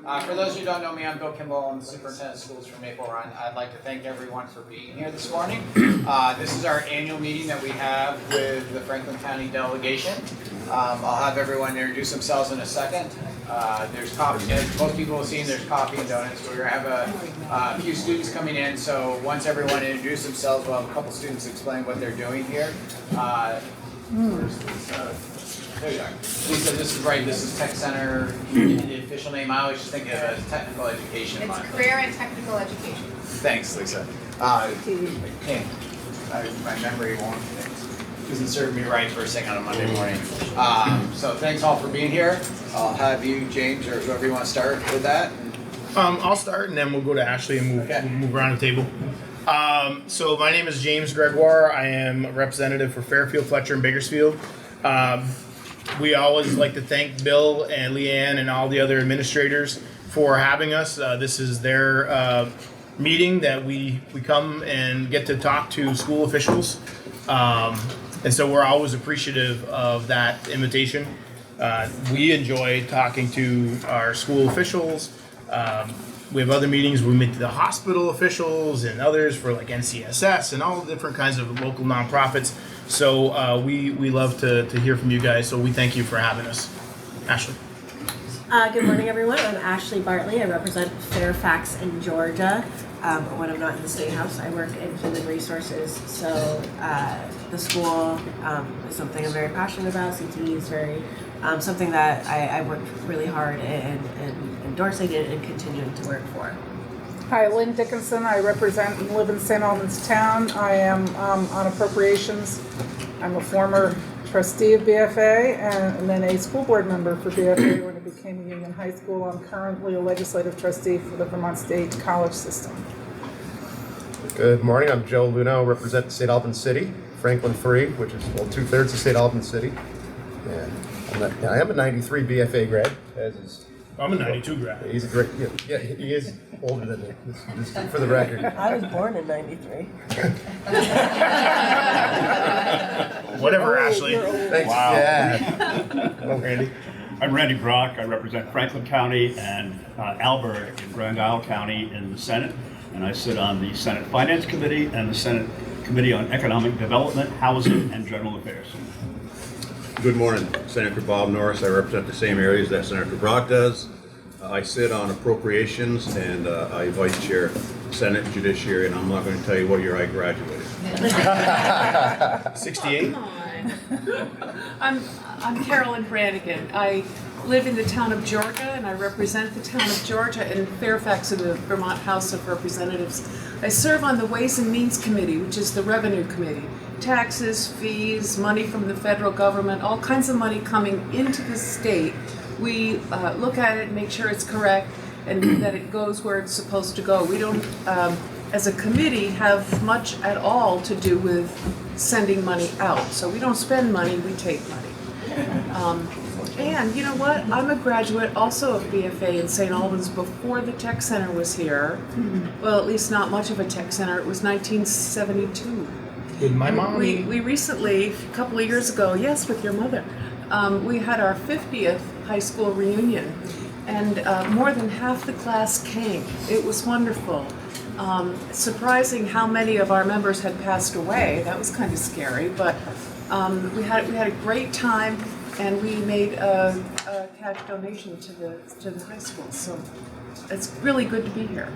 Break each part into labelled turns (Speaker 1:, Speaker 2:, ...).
Speaker 1: For those who don't know me, I'm Bill Kimball. I'm the superintendent of schools for Maple Run. I'd like to thank everyone for being here this morning. This is our annual meeting that we have with the Franklin County delegation. I'll have everyone introduce themselves in a second. There's coffee, as most people have seen, there's coffee and donuts. We're going to have a few students coming in, so once everyone introduces themselves, we'll have a couple students explain what they're doing here. There you are. Lisa, this is right. This is Tech Center. The official name, I always just think of it as technical education.
Speaker 2: It's career and technical education.
Speaker 1: Thanks, Lisa. My memory isn't serving me right first thing on a Monday morning. So thanks all for being here. I'll have you, James, or whoever you want to start with that.
Speaker 3: I'll start, and then we'll go to Ashley and we'll move around the table. So my name is James Gregoire. I am a representative for Fairfield, Fletcher, and Bakersfield. We always like to thank Bill and Leanne and all the other administrators for having us. This is their meeting that we come and get to talk to school officials. And so we're always appreciative of that invitation. We enjoy talking to our school officials. We have other meetings where we meet the hospital officials and others for like NCSS and all the different kinds of local nonprofits. So we love to hear from you guys. So we thank you for having us. Ashley.
Speaker 4: Good morning, everyone. I'm Ashley Bartley. I represent Fairfax in Georgia. When I'm not in the State House, I work in human resources. So the school is something I'm very passionate about. CTE is very something that I worked really hard in endorsing it and continuing to work for.
Speaker 5: Hi, Lynn Dickinson. I represent and live in St. Albans Town. I am on appropriations. I'm a former trustee of BFA and then a school board member for BFA when it became Union High School. I'm currently a legislative trustee for the Vermont State College System.
Speaker 6: Good morning. I'm Joe Luno. I represent St. Albans City, Franklin Free, which is 2/3 of St. Albans City. And I am a 93 BFA grad, as is.
Speaker 3: I'm a 92 grad.
Speaker 6: He's a great, yeah, he is older than me, just for the record.
Speaker 4: I was born in '93.
Speaker 3: Whatever, Ashley.
Speaker 6: Thanks.
Speaker 7: Wow.
Speaker 6: Yeah.
Speaker 3: Oh, Randy.
Speaker 7: I'm Randy Brock. I represent Franklin County and Albert in Grand Isle County in the Senate, and I sit on the Senate Finance Committee and the Senate Committee on Economic Development, Housing, and General Affairs.
Speaker 8: Good morning, Senator Bob Norris. I represent the same areas that Senator Brock does. I sit on appropriations and I vice chair Senate Judiciary, and I'm not going to tell you what year I graduated.
Speaker 3: 68.
Speaker 9: I'm Carolyn Brannigan. I live in the town of Georgia, and I represent the town of Georgia in Fairfax in the Vermont House of Representatives. I serve on the Ways and Means Committee, which is the Revenue Committee. Taxes, fees, money from the federal government, all kinds of money coming into the state. We look at it, make sure it's correct, and that it goes where it's supposed to go. We don't, as a committee, have much at all to do with sending money out. So we don't spend money, we take money. And you know what? I'm a graduate also of BFA in St. Albans before the Tech Center was here. Well, at least not much of a Tech Center. It was 1972.
Speaker 3: With my mom.
Speaker 9: We recently, a couple of years ago, yes, with your mother, we had our 50th high school reunion, and more than half the class came. It was wonderful. Surprising how many of our members had passed away. That was kind of scary, but we had a great time, and we made a cash donation to the high school. So it's really good to be here.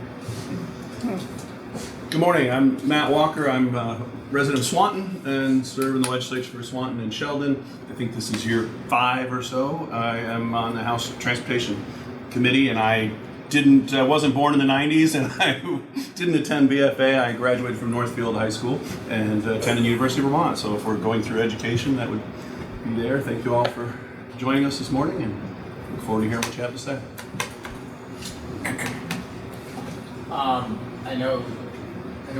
Speaker 10: Good morning. I'm Matt Walker. I'm a resident of Swanton and serve in the legislature for Swanton and Sheldon. I think this is year 5 or so. I am on the House Transportation Committee, and I wasn't born in the 90s, and I didn't attend BFA. I graduated from Northfield High School and attended University of Vermont. So if we're going through education, that would be there. Thank you all for joining us this morning, and look forward to hearing what you have to say.
Speaker 1: I know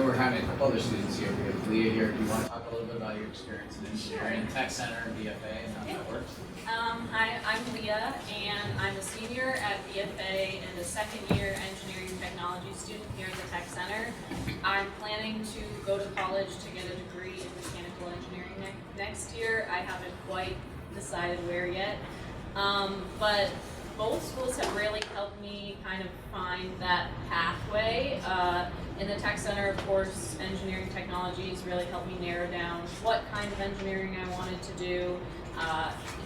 Speaker 1: we're having a couple other students here. We have Leah here. Do you want to talk a little bit about your experience in engineering, Tech Center, and BFA, and how that works?
Speaker 11: Hi, I'm Leah, and I'm a senior at BFA and a second-year engineering technology student here at the Tech Center. I'm planning to go to college to get a degree in mechanical engineering next year. I haven't quite decided where yet, but both schools have really helped me kind of find that pathway. In the tech center, of course, engineering technologies really helped me narrow down what kind of engineering I wanted to do.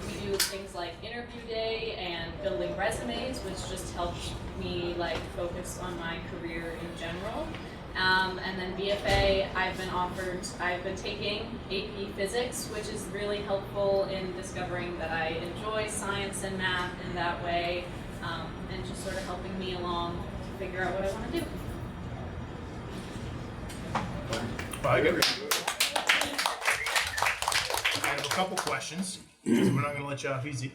Speaker 11: We do things like interview day and building resumes, which just helped me like focus on my career in general. And then BFA, I've been taking AP Physics, which is really helpful in discovering that I enjoy science and math in that way, and just sort of helping me along to figure out what I want to do.
Speaker 3: I have a couple questions. We're not going to let you off easy.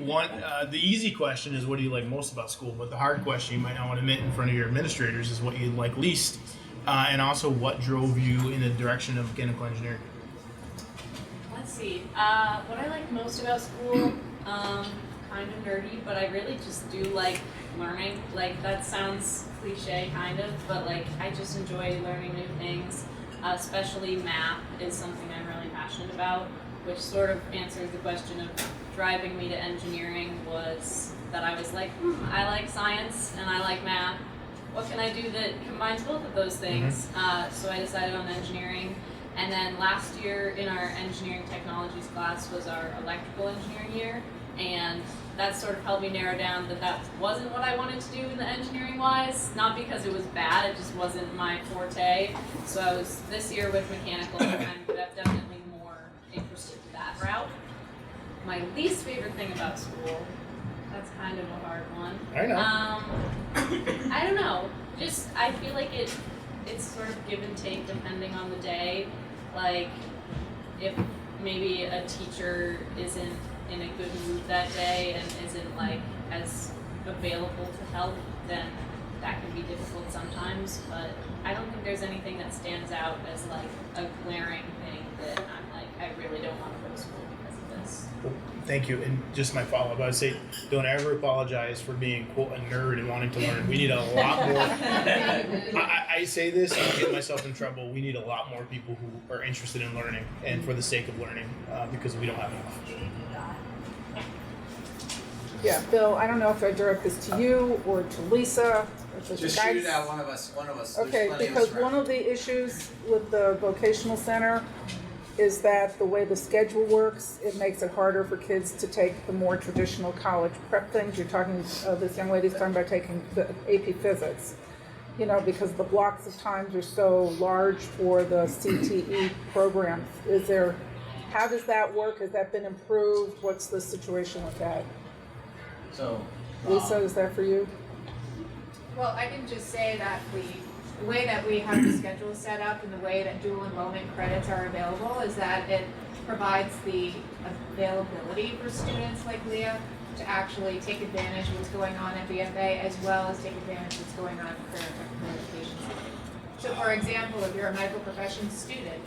Speaker 3: One, the easy question is what do you like most about school? But the hard question you might not want to admit in front of your administrators is what you like least, and also what drove you in the direction of mechanical engineering.
Speaker 11: Let's see. What I like most about school, kind of nerdy, but I really just do like learning. Like that sounds cliche, kind of, but like I just enjoy learning new things. Especially math is something I'm really passionate about, which sort of answers the question of driving me to engineering was that I was like, I like science and I like math. What can I do that combines both of those things? So I decided on engineering. And then last year in our engineering technologies class was our electrical engineering year. And that sort of helped me narrow down that that wasn't what I wanted to do in the engineering wise. Not because it was bad, it just wasn't my forte. So I was this year with mechanical and I'm definitely more interested in that route. My least favorite thing about school, that's kind of a hard one.
Speaker 3: I know.
Speaker 11: I don't know. Just I feel like it's sort of give and take depending on the day. Like if maybe a teacher isn't in a good mood that day and isn't like as available to help, then that can be difficult sometimes. But I don't think there's anything that stands out as like a glaring thing that I'm like, I really don't want to go to school because of this.
Speaker 3: Well, thank you. And just my follow-up, I would say, don't ever apologize for being, quote, a nerd and wanting to learn. We need a lot more. I say this and I get myself in trouble. We need a lot more people who are interested in learning and for the sake of learning because we don't have enough.
Speaker 5: Yeah, Bill, I don't know if I direct this to you or to Lisa. Or to
Speaker 1: Just
Speaker 5: the
Speaker 1: shoot
Speaker 5: guys.
Speaker 1: it out, one of us. There's
Speaker 5: Okay,
Speaker 1: plenty of
Speaker 5: because
Speaker 1: us around.
Speaker 5: one of the issues with the vocational center is that the way the schedule works, it makes it harder for kids to take the more traditional college prep things. You're talking, this young lady's talking about taking the AP Physics, you know, because the blocks of times are so large for the CTE programs. How does that work? Has that been improved? What's the situation with that?
Speaker 1: So,
Speaker 5: Lisa, is that for you?
Speaker 2: Well, I can just say that the way that we have the schedule set up and the way that dual enrollment credits are available is that it provides the availability for students like Leah to actually take advantage of what's going on at BFA as well as take advantage of what's going on at the Career Technical Education Center. So for example, if you're a medical professions student,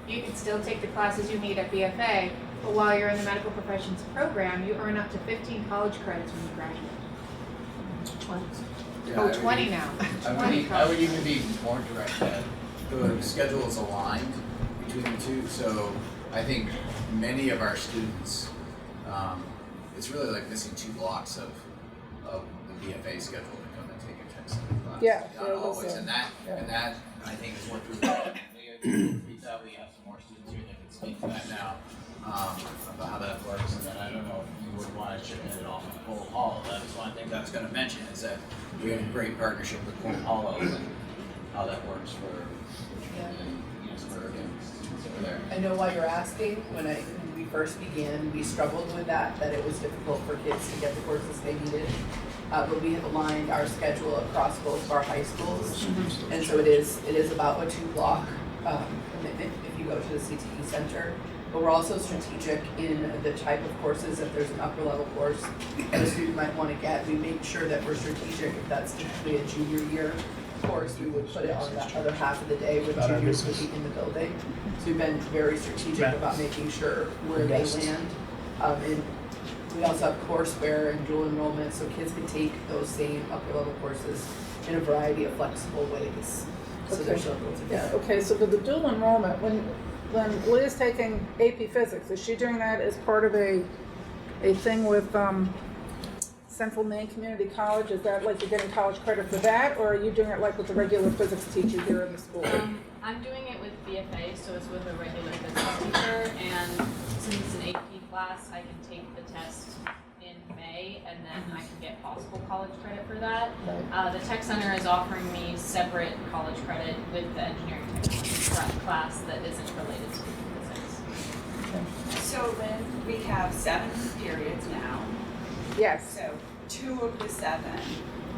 Speaker 2: you can still take the classes you need at BFA, but while you're in the medical professions program, you earn up to 15 college credits when you graduate. 20.
Speaker 1: Yeah,
Speaker 2: Oh, 20 now. 20
Speaker 1: I would even be more direct that the schedule is aligned between the two. So I think many of our students, it's really like missing 2 blocks of the BFA schedule to come and take a tech center class.
Speaker 5: Yeah,
Speaker 1: Not
Speaker 5: yeah,
Speaker 1: always,
Speaker 5: that's
Speaker 1: and that I think is what we thought we have some more students here that can speak to that now. About how that works, and then I don't know if you would want to chip in at all with Cold Hollow. That's one thing I was going to mention is that we have a great partnership with Cold Hollow and how that works for over there.
Speaker 12: I know why you're asking. When we first began, we struggled with that it was difficult for kids to get the courses they needed. But we have aligned our schedule across both of our high schools, and so it is about a 2-block commitment if you go to the CTE center. But we're also strategic in the type of courses. If there's an upper level course that a student might want to get, we make sure that we're strategic. If that's typically a junior year course, we would put it on that other half of the day with juniors would be in the building. So we've been very strategic about making sure where they land. And we also have courseware and dual enrollment, so kids can take those same upper level courses in a variety of flexible ways. So they're circled together.
Speaker 5: Okay, so with the dual enrollment, when Leah's taking AP Physics, is she doing that as part of a thing with Central Maine Community College, is that like you're getting college credit for that, or are you doing it like with the regular physics teacher here in the school?
Speaker 11: I'm doing it with BFA, so it's with a regular physics teacher, and since it's an AP class, I can take the test in May, and then I can get possible college credit for that. The Tech Center is offering me separate college credit with the engineering technology class that isn't related to physics.
Speaker 13: So Lynn, we have 7 periods now.
Speaker 5: Yes.
Speaker 13: So 2 of the 7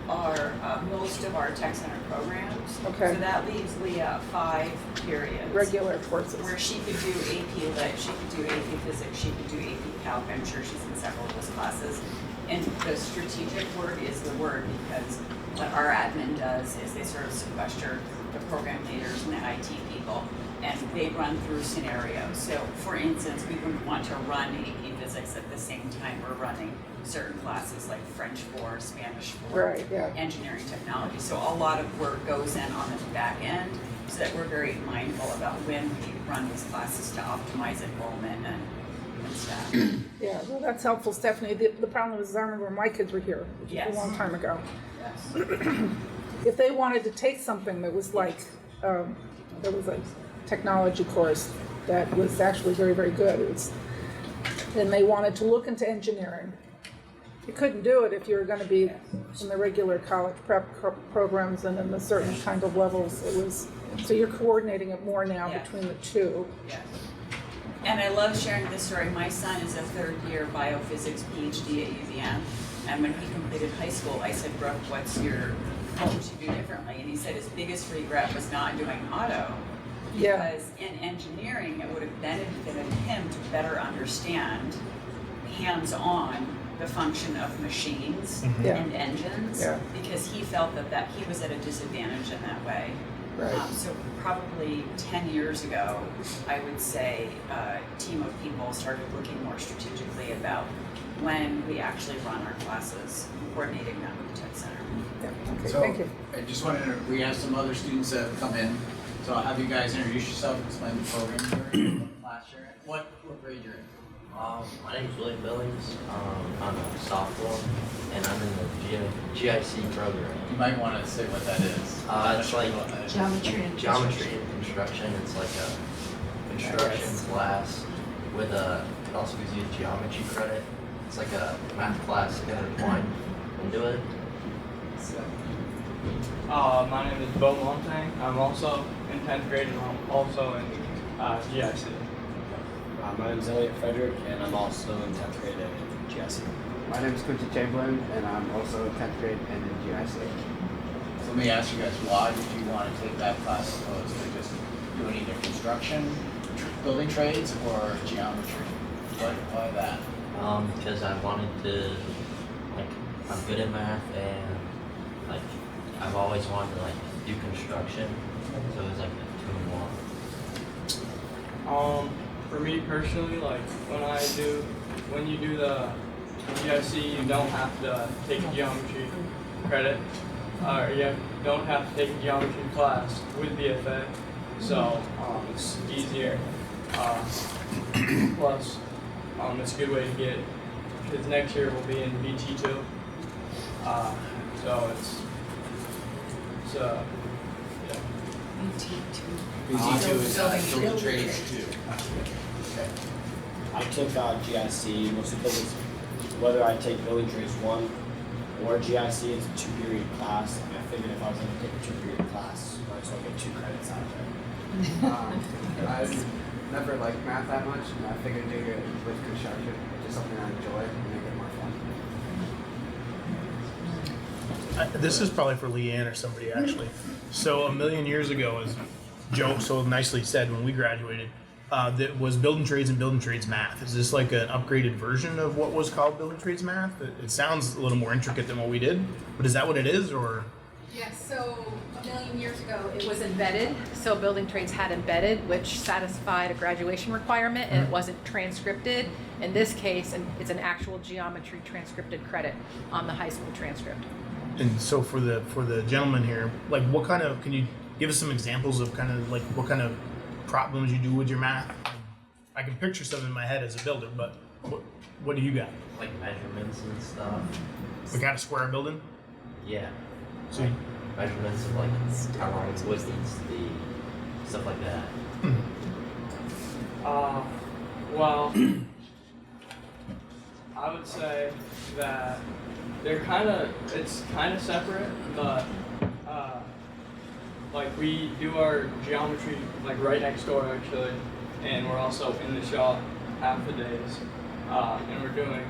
Speaker 13: are most of our Tech Center programs.
Speaker 5: Okay.
Speaker 13: So that leaves Leah 5 periods.
Speaker 5: Regular courses.
Speaker 13: Where she could do AP Lit, she could do AP Physics, she could do AP Calc. I'm sure she's in several of those classes. And the strategic word is the word, because what our admin does is they sort of sequester the program leaders and the IT people, and they run through scenarios. So for instance, we wouldn't want to run AP Physics at the same time we're running certain classes like French 4, Spanish 4,
Speaker 5: Right, yeah.
Speaker 13: engineering technology. So a lot of work goes in on the back end, so that we're very mindful about when we run these classes to optimize enrollment and stuff.
Speaker 5: Yeah, well, that's helpful, Stephanie. The problem is, I remember when my kids were here, which was
Speaker 13: Yes.
Speaker 5: a long time ago.
Speaker 13: Yes.
Speaker 5: If they wanted to take something that was like, there was a technology course that was actually very, very good. And they wanted to look into engineering. You couldn't do it if you were going to be in the regular college prep programs and in the certain kind of levels. So you're coordinating it more now
Speaker 13: Yes.
Speaker 5: between the two.
Speaker 13: Yes. And I love sharing this story. My son is a 3rd-year biophysics PhD at UVM. And when he completed high school, I said, Brooke, what would you do differently? And he said his biggest regret was not doing auto.
Speaker 5: Yeah.
Speaker 13: Because in engineering, it would have benefited him to better understand hands-on the function of machines
Speaker 5: Yeah.
Speaker 13: and engines.
Speaker 5: Yeah.
Speaker 13: Because he felt that he was at a disadvantage in that way.
Speaker 5: Right.
Speaker 13: So probably 10 years ago, I would say a team of people started looking more strategically about when we actually run our classes, coordinating that with the Tech Center.
Speaker 5: Yeah. Okay,
Speaker 1: So,
Speaker 5: thank you.
Speaker 1: I just wanted to, we have some other students that have come in, so I'll have you guys introduce yourself, explain the program you're in, what class you're in, what grade you're in.
Speaker 14: My name is William Billings. I'm a sophomore, and I'm in the GIC program.
Speaker 1: You might want to say what that is.
Speaker 14: It's like
Speaker 4: Geometry and
Speaker 14: geometry and construction. It's like a construction class with it also gives you geometry credit. It's like a math class intertwined into it.
Speaker 15: My name is Bo Montang. I'm also in 10th grade and I'm also in GIC.
Speaker 16: My name is Elliot Frederick and I'm also in 10th grade and in GIC.
Speaker 17: My name is Quincy Chamberlain and I'm also in 10th grade and in GIC.
Speaker 1: So let me ask you guys, why did you want to take that class opposed to just doing either construction, building trades, or geometry? Why that?
Speaker 14: Because I wanted to, I'm good at math and I've always wanted to do construction, so it was like a 2 in 1.
Speaker 15: For me personally, when you do the GIC, you don't have to take a geometry credit, or you don't have to take a geometry class with BFA, so it's easier. Plus, it's a good way to get, because next year we'll be in BT2, so it's yeah.
Speaker 1: BT2 is building trades 2.
Speaker 16: Okay. I took GIC mostly because it's, whether I take building trades 1 or GIC, it's a 2-period class, and I figured if I was going to take a 2-period class, I might as well get 2 credits out of it.
Speaker 17: I never liked math that much, and I figured doing it with construction, which is something I enjoy, and make it more fun.
Speaker 3: This is probably for Leanne or somebody actually. So a million years ago, as Joe so nicely said when we graduated, that was building trades and building trades math. Is this like an upgraded version of what was called building trades math? It sounds a little more intricate than what we did, but is that what it is, or?
Speaker 2: Yes, so a million years ago, it was embedded. So building trades had embedded, which satisfied a graduation requirement, and it wasn't transcripted. In this case, it's an actual geometry transcripted credit on the high school transcript.
Speaker 3: And so for the gentleman here, what kind of, can you give us some examples of what kind of problems you do with your math? I can picture some in my head as a builder, but What do you got?
Speaker 14: Like measurements and stuff.
Speaker 3: We got a square building.
Speaker 14: Yeah.
Speaker 3: So
Speaker 14: Like measurements of like how long wood needs to be, stuff like that.
Speaker 15: Well, I would say that it's kind of separate, but like we do our geometry like right next door actually, and we're also in the shop half the days, and we're doing.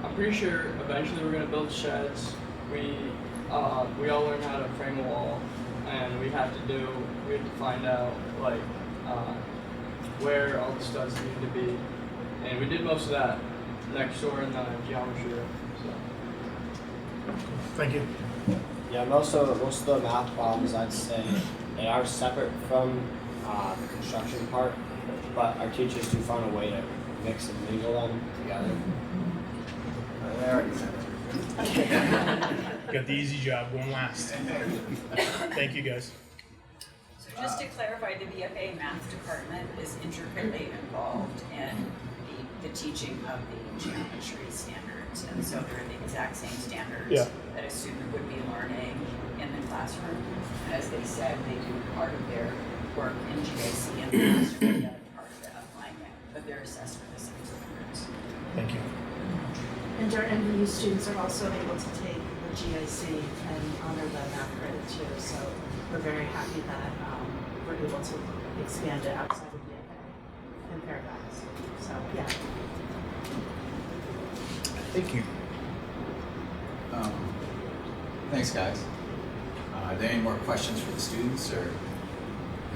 Speaker 15: I'm pretty sure eventually we're gonna build sheds. We all learn how to frame a wall, and we have to find out like where all the studs need to be, and we did most of that next door in the geometry room. So.
Speaker 3: Thank you.
Speaker 16: Yeah, most of the math problems I'd say they are separate from the construction part, but our teachers do find a way to mix and mingle them together.
Speaker 17: They already said it.
Speaker 3: Got the easy job going last. Thank you guys.
Speaker 13: So just to clarify, the BFA math department is intricately involved in the teaching of the geometry standards. And so they're the exact same standards that a student would be learning in the classroom. And as they said, they do part of their work in GIC and the classroom, the other part of it applying it, but they're assessed for the same standards.
Speaker 3: Thank you.
Speaker 4: And our NBU students are also able to take the GIC and honor the math credit too. So we're very happy that we're able to expand it outside of BFA and Fairfax. So yeah.
Speaker 3: Thank you.
Speaker 1: Thanks, guys. Are there any more questions for the students, or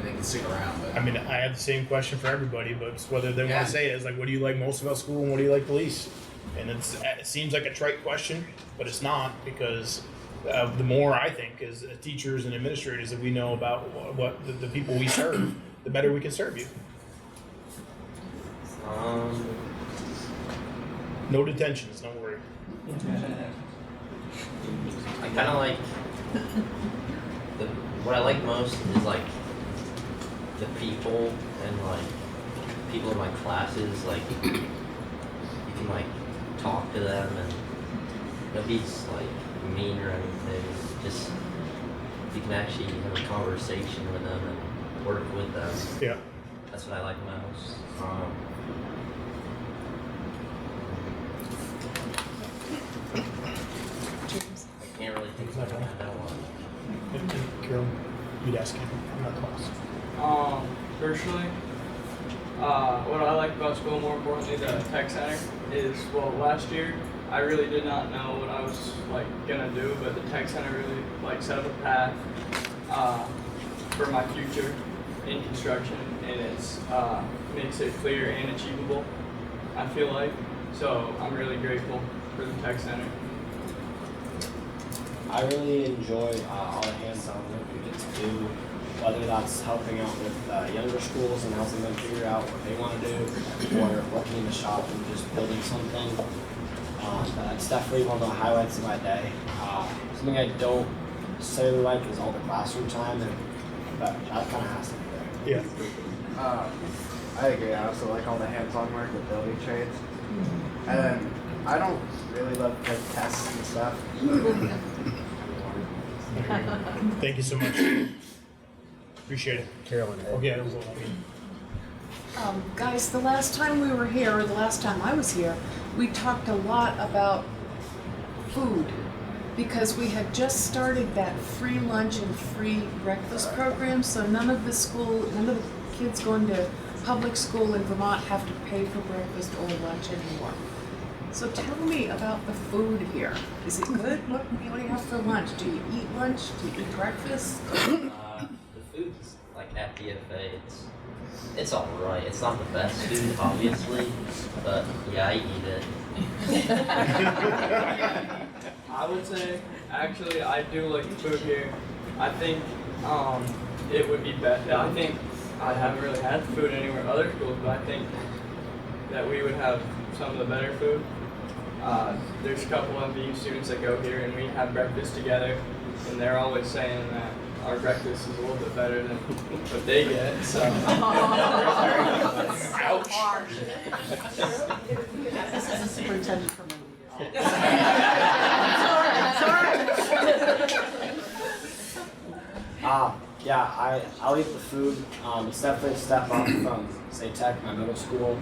Speaker 1: they can stick around? But
Speaker 3: I mean, I have the same question for everybody, but it's whether they
Speaker 1: Yeah.
Speaker 3: want to say it is like, what do you like most about school and what do you like the least? And it seems like a trite question, but it's not, because the more I think as teachers and administrators that we know about what the people we serve, the better we can serve you. No detentions, don't worry.
Speaker 14: I kind of like what I like most is like the people and like people in my classes. Like you can like talk to them and nobody's like mean or anything. Just you can actually have a conversation with them and work with them.
Speaker 3: Yeah.
Speaker 14: That's what I like most. I can't really think of something I don't want.
Speaker 3: Carol, you'd ask him. I'm not close.
Speaker 15: Personally, what I like about school, more importantly, the tech center, is, well, last year I really did not know what I was like gonna do, but the tech center really like set up a path for my future in construction, and it's makes it clear and achievable, I feel like. So I'm really grateful for the tech center.
Speaker 16: I really enjoy all the hands-on work we get to do, whether that's helping out with younger schools and helping them figure out what they want to do, or working in the shop and just building something. That's definitely one of the highlights of my day. Something I don't necessarily like is all the classroom time, but that kind of has to be there.
Speaker 3: Yeah.
Speaker 17: I agree. I also like all the hands-on work with building trades. And then I don't really love like tests and stuff.
Speaker 3: Thank you so much. Appreciate it.
Speaker 6: Carolyn.
Speaker 3: Okay, that was all.
Speaker 9: Guys, the last time we were here, or the last time I was here, we talked a lot about food, because we had just started that free lunch and free breakfast program, so none of the kids going to public school in Vermont have to pay for breakfast or lunch anymore. So tell me about the food here. Is it good? What do you have for lunch? Do you eat lunch? Do you eat breakfast?
Speaker 14: The food's like at BFA, it's all right. It's not the best food, obviously, but yeah, I eat it.
Speaker 15: I would say, actually, I do like the food here. I think it would be better. I think I haven't really had food anywhere other schools, but I think that we would have some of the better food. There's a couple of MVU students that go here, and we have breakfast together, and they're always saying that our breakfast is a little bit better than what they get, so.
Speaker 5: This is the superintendent for
Speaker 16: Yeah, I'll eat the food. It's definitely a step up from, say, Tech, my middle school.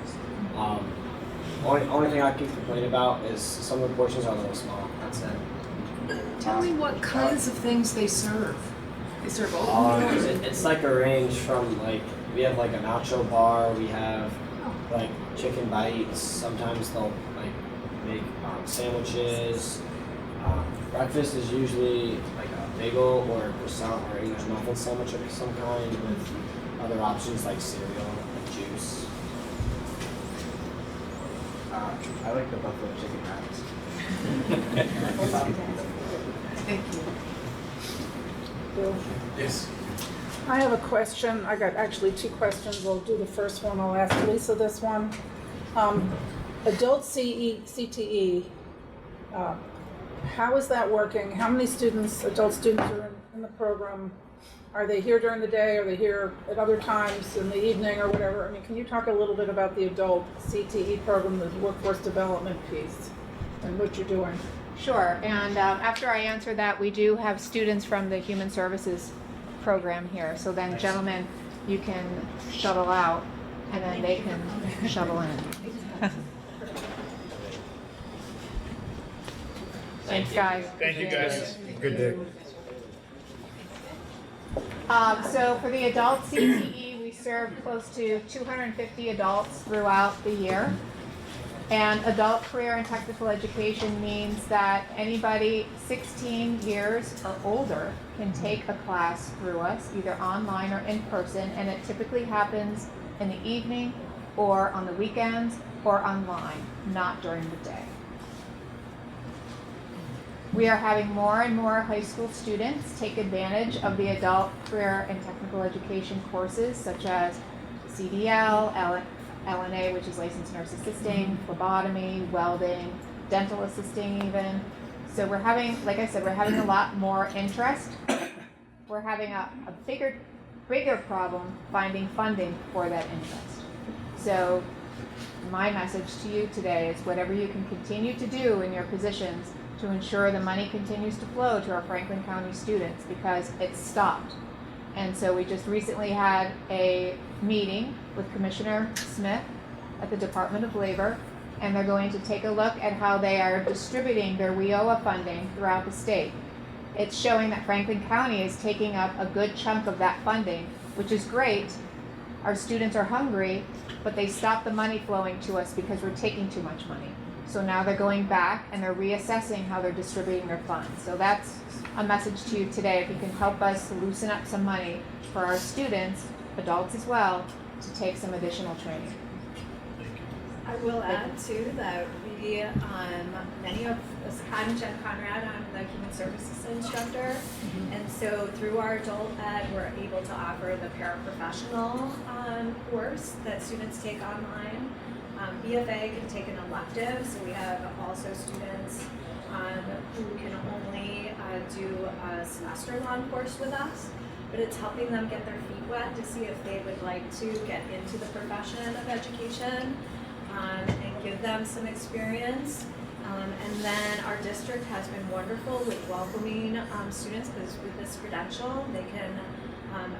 Speaker 16: Only thing I can complain about is some of the portions are a little small. That's it.
Speaker 9: Tell me what kinds of things they serve. They serve oatmeal.
Speaker 16: It's like a range from like we have like a nacho bar. We have like chicken bites. Sometimes they'll like make sandwiches. Breakfast is usually like a bagel or a croissant or English muffin sandwich of some kind with other options like cereal and juice.
Speaker 17: I like the buffalo chicken wraps.
Speaker 9: Thank you.
Speaker 5: Bill?
Speaker 10: Yes.
Speaker 5: I have a question. I got actually two questions. I'll do the first one. I'll ask Lisa this one. Adult CTE, how is that working? How many students, adult students are in the program? Are they here during the day? Are they here at other times in the evening or whatever? I mean, can you talk a little bit about the adult CTE program, the workforce development piece, and what you're doing?
Speaker 2: Sure, and after I answer that, we do have students from the Human Services program here. So then, gentlemen, you can shuttle out, and then they can shuttle in. Thanks, guys.
Speaker 3: Thank you, guys.
Speaker 6: Good day.
Speaker 2: So for the adult CTE, we serve close to 250 adults throughout the year. And adult career and technical education means that anybody 16 years or older can take a class through us, either online or in person, and it typically happens in the evening or on the weekends or online, not during the day. We are having more and more high school students take advantage of the adult career and technical education courses such as CDL, LNA, which is licensed nurse assisting, phlebotomy, welding, dental assisting even. So we're having, like I said, we're having a lot more interest. We're having a bigger problem finding funding for that interest. So my message to you today is whatever you can continue to do in your positions to ensure the money continues to flow to our Franklin County students, because it's stopped. And so we just recently had a meeting with Commissioner Smith at the Department of Labor, and they're going to take a look at how they are distributing their WIOA funding throughout the state. It's showing that Franklin County is taking up a good chunk of that funding, which is great. Our students are hungry, but they stopped the money flowing to us because we're taking too much money. So now they're going back and they're reassessing how they're distributing their funds. So that's a message to you today. If you can help us loosen up some money for our students, adults as well, to take some additional training.
Speaker 18: I will add too that we, many of us, I'm Jen Conrad, I'm the Human Services instructor. And so through our adult ed, we're able to offer the paraprofessional course that students take online. BFA can take an elective, so we have also students who can only do a semester-long course with us, but it's helping them get their feet wet to see if they would like to get into the profession of education and give them some experience. And then our district has been wonderful with welcoming students, because with this credential, they can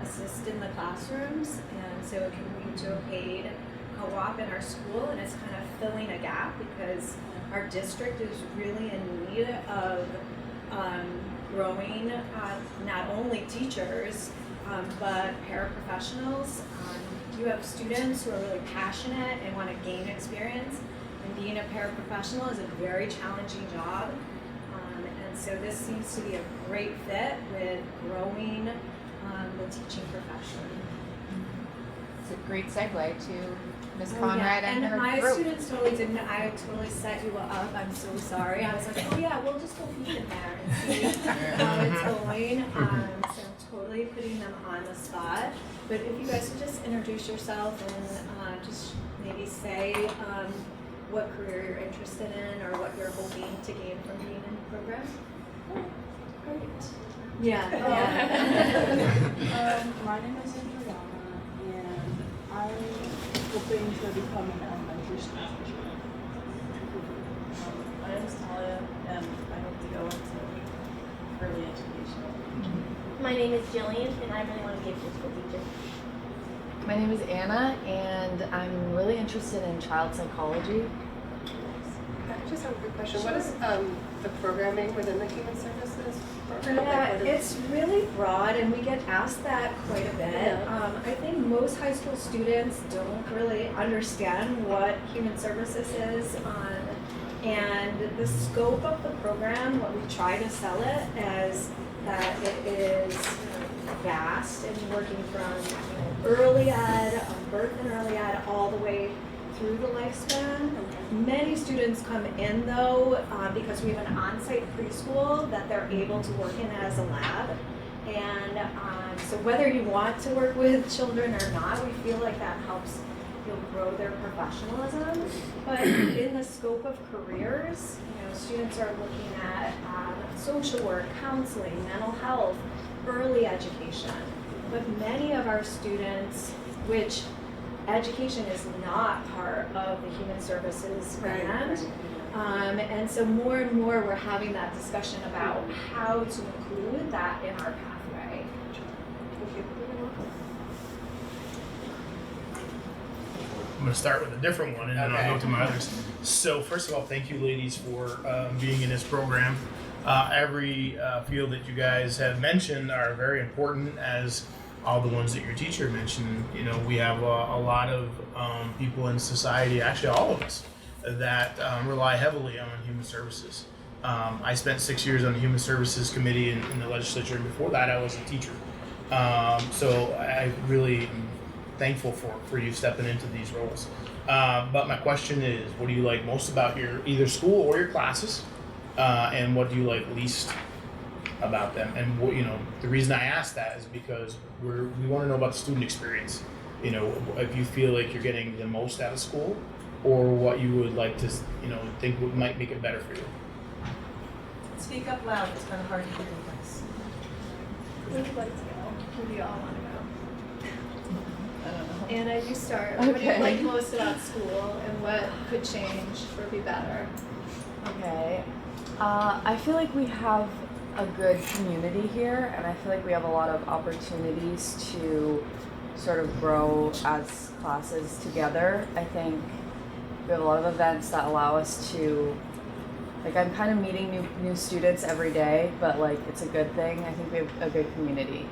Speaker 18: assist in the classrooms, and so it can lead to a paid co-op in our school, and it's kind of filling a gap because our district is really in need of growing not only teachers but paraprofessionals. You have students who are really passionate and want to gain experience, and being a paraprofessional is a very challenging job, and so this seems to be a great fit with growing the teaching profession.
Speaker 2: It's a great segue to Ms.
Speaker 18: Oh,
Speaker 2: Conrad
Speaker 18: yeah.
Speaker 2: and her
Speaker 18: my
Speaker 2: group.
Speaker 18: students totally didn't. I totally set you up. I'm so sorry. I was like, oh yeah, we'll just go feed in there and see how it's going. So I'm totally putting them on the spot. But if you guys would just introduce yourself and just maybe say what career you're interested in or what you're hoping to gain from being in the program. Great. Yeah.
Speaker 19: My name is Adriana, and I'm hoping to become an elementary school teacher. My name is Talia, and I hope to go into early education.
Speaker 20: My name is Jillian, and I really want to be a physical teacher.
Speaker 21: My name is Anna, and I'm really interested in child psychology.
Speaker 22: I just have a quick question. What is the programming within the Human Services program?
Speaker 18: Yeah,
Speaker 22: Like, what
Speaker 18: it's really broad, and we get asked that quite a bit.
Speaker 22: Yeah.
Speaker 18: I think most high school students don't really understand what human services is, and the scope of the program. What we try to sell it as that it is vast and working from early ed, birth and early ed, all the way through the lifespan. Many students come in though because we have an on-site preschool that they're able to work in as a lab. And so whether you want to work with children or not, we feel like that helps grow their professionalism. But in the scope of careers, students are looking at social work, counseling, mental health, early education. But many of our students, which education is not part of the human services grant, and so more and more we're having that discussion about how to include that in our pathway.
Speaker 3: I'm going to start with a different one, and then I'll go to my others. So first of all, thank you, ladies, for being in this program. Every field that you guys have mentioned are very important, as all the ones that your teacher mentioned. We have a lot of people in society, actually all of us, that rely heavily on human services. I spent 6 years on the Human Services Committee in the legislature, and before that I was a teacher. So I really am thankful for you stepping into these roles. But my question is, what do you like most about your either school or your classes? And what do you like least about them? And what, the reason I ask that is because we want to know about the student experience. If you feel like you're getting the most out of school, or what you would like to, think might make it better for you.
Speaker 4: Speak up loud. It's kind of hard to hear you guys.
Speaker 18: Who would like to go? Who do you all want to go? Anna, you start.
Speaker 21: Okay.
Speaker 18: What do you like most about school, and what could change or be better?
Speaker 21: Okay. I feel like we have a good community here, and I feel like we have a lot of opportunities to sort of grow as classes together. I think we have a lot of events that allow us to, I'm kind of meeting new students every day, but it's a good thing. I think we have a good community.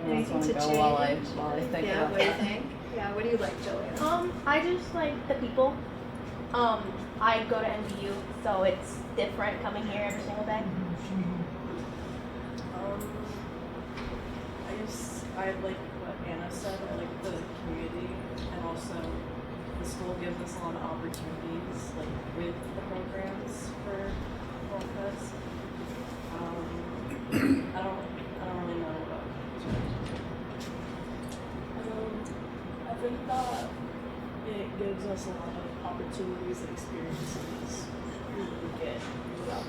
Speaker 18: Anything to change?
Speaker 21: While I think
Speaker 18: Yeah,
Speaker 21: about
Speaker 18: what do you
Speaker 21: that.
Speaker 18: think? Yeah, what do you like, Jillian?
Speaker 20: I just like the people. I go to NBU, so it's different coming here every single day.
Speaker 19: I guess I like what Anna said. I like the community, and also the school gives us a lot of opportunities, with the programs for both of us. I don't really know about. I think that it gives us a lot of opportunities and experiences we would get without.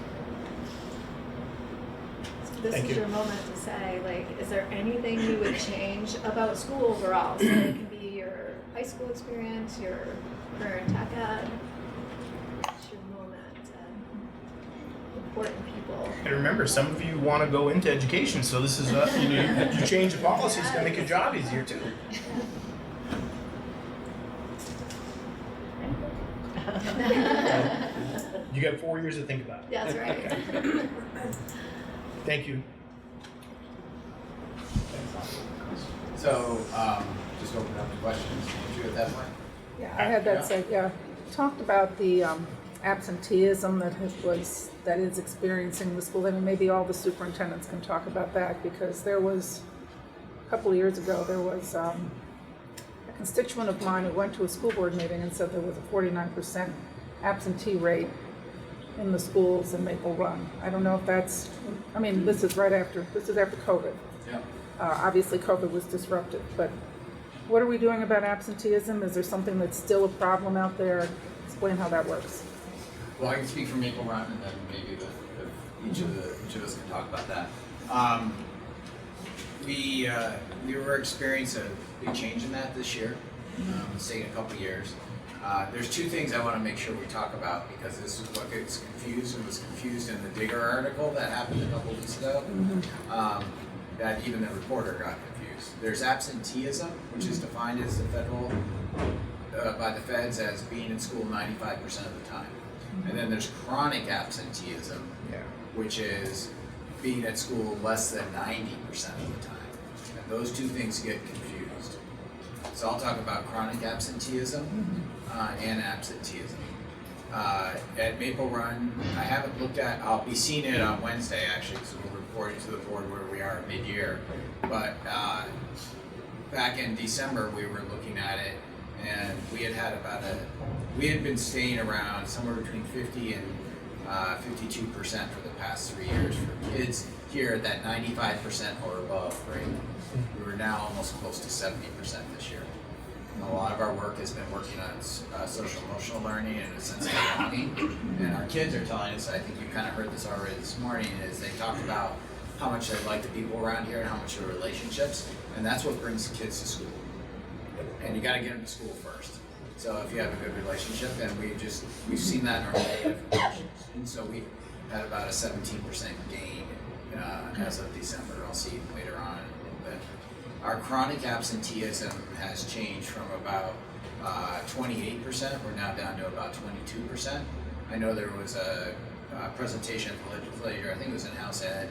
Speaker 18: This
Speaker 3: Thank
Speaker 18: is
Speaker 3: you.
Speaker 18: your moment to say, is there anything you would change about school overall? So it can be your high school experience, your career in tech ed. It's your moment. Important people.
Speaker 3: And remember, some of you want to go into education, so this is you change the policy, it's going to make your job easier too. You got 4 years to think about it.
Speaker 18: That's right.
Speaker 3: Okay. Thank you.
Speaker 1: So, just open up to questions. Andrew, at that point?
Speaker 5: Yeah, I had that said, yeah. Talked about the absenteeism that is experiencing the school. I mean, maybe all the superintendents can talk about that, because there was, a couple of years ago, there was a constituent of mine who went to a school board meeting and said there was a 49% absentee rate in the schools in Maple Run. I don't know if that's, this is after COVID.
Speaker 1: Yeah.
Speaker 5: Obviously COVID was disruptive, but what are we doing about absenteeism? Is there something that's still a problem out there? Explain how that works.
Speaker 1: Well, I can speak for Maple Run, and then maybe each of us can talk about that. we were experiencing a big change in that this year. It's taken a couple years. There's two things I want to make sure we talk about because this is what gets confused and was confused in the Digger article that happened a couple weeks ago. That even the reporter got confused. There's absenteeism, which is defined as the federal by the feds as being in school 95% of the time, and then there's chronic absenteeism, which is being at school less than 90% of the time. And those two things get confused. So I'll talk about chronic absenteeism and absenteeism. At Maple Run, I haven't looked at, I'll be seeing it on Wednesday actually, because we're reporting to the board where we are mid-year. But back in December, we were looking at it, and we had been staying around somewhere between 50 and 52% for the past 3 years for kids here at that 95% or above rate. We were now almost close to 70% this year. And a lot of our work has been working on social emotional learning and a sense of belonging. And our kids are telling us, I think you kind of heard this already this morning, is they talk about how much they like the people around here and how much their relationships, and that's what brings the kids to school. And you got to get them to school first. So if you have a good relationship, and we've seen that in our different questions. And so we had about a 17% gain as of December. I'll see later on in a little bit. Our chronic absenteeism has changed from about 28%. We're now down to about 22%. I know there was a presentation at the legislature, I think it was in House Ed,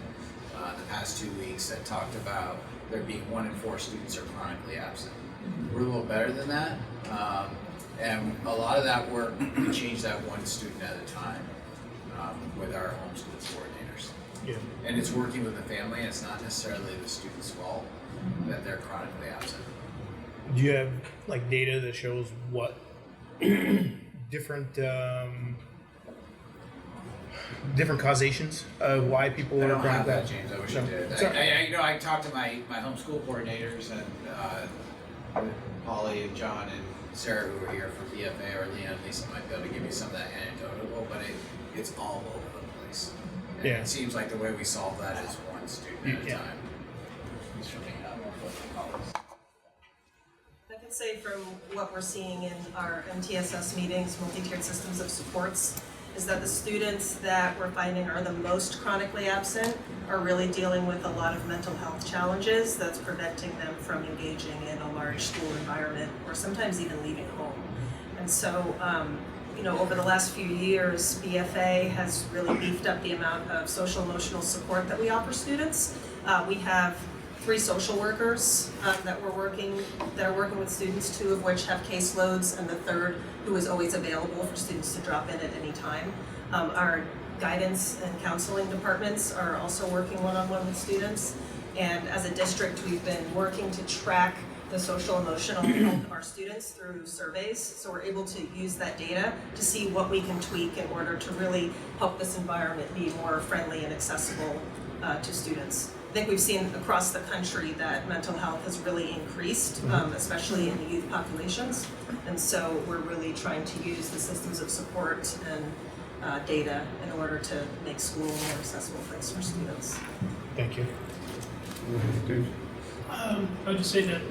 Speaker 1: the past 2 weeks that talked about there being 1 in 4 students are chronically absent. We're a little better than that. And a lot of that work, we change that 1 student at a time with our homeschool coordinators.
Speaker 3: Yeah.
Speaker 1: And it's working with the family, and it's not necessarily the student's fault that they're chronically absent.
Speaker 3: Do you have like data that shows what different different causations of why people
Speaker 1: I
Speaker 3: are
Speaker 1: don't have
Speaker 3: chronically
Speaker 1: that,
Speaker 3: absent?
Speaker 1: James. I wish
Speaker 3: No.
Speaker 1: I did.
Speaker 3: Sorry.
Speaker 1: I talked to my homeschool coordinators and Polly and John and Sarah who are here for BFA, or Leah and Lisa might be able to give you some of that anecdotal, but it's all over the place. And
Speaker 3: Yeah.
Speaker 1: it seems like the way we solve that is 1 student at a
Speaker 3: Yeah.
Speaker 1: time. Thanks for making up with my colleagues.
Speaker 7: I can say from what we're seeing in our MTSS meetings, multi-tiered systems of supports, is that the students that we're finding are the most chronically absent are really dealing with a lot of mental health challenges that's preventing them from engaging in a large school environment or sometimes even leaving home. And so, over the last few years, BFA has really beefed up the amount of social emotional support that we offer students. We have 3 social workers that are working with students, 2 of which have caseloads, and the 3rd who is always available for students to drop in at any time. Our guidance and counseling departments are also working one-on-one with students. And as a district, we've been working to track the social emotional health of our students through surveys. So we're able to use that data to see what we can tweak in order to really help this environment be more friendly and accessible to students. I think we've seen across the country that mental health has really increased, especially in the youth populations. And so we're really trying to use the systems of support and data in order to make school a more accessible place for students.
Speaker 3: Thank you.
Speaker 8: I would just say that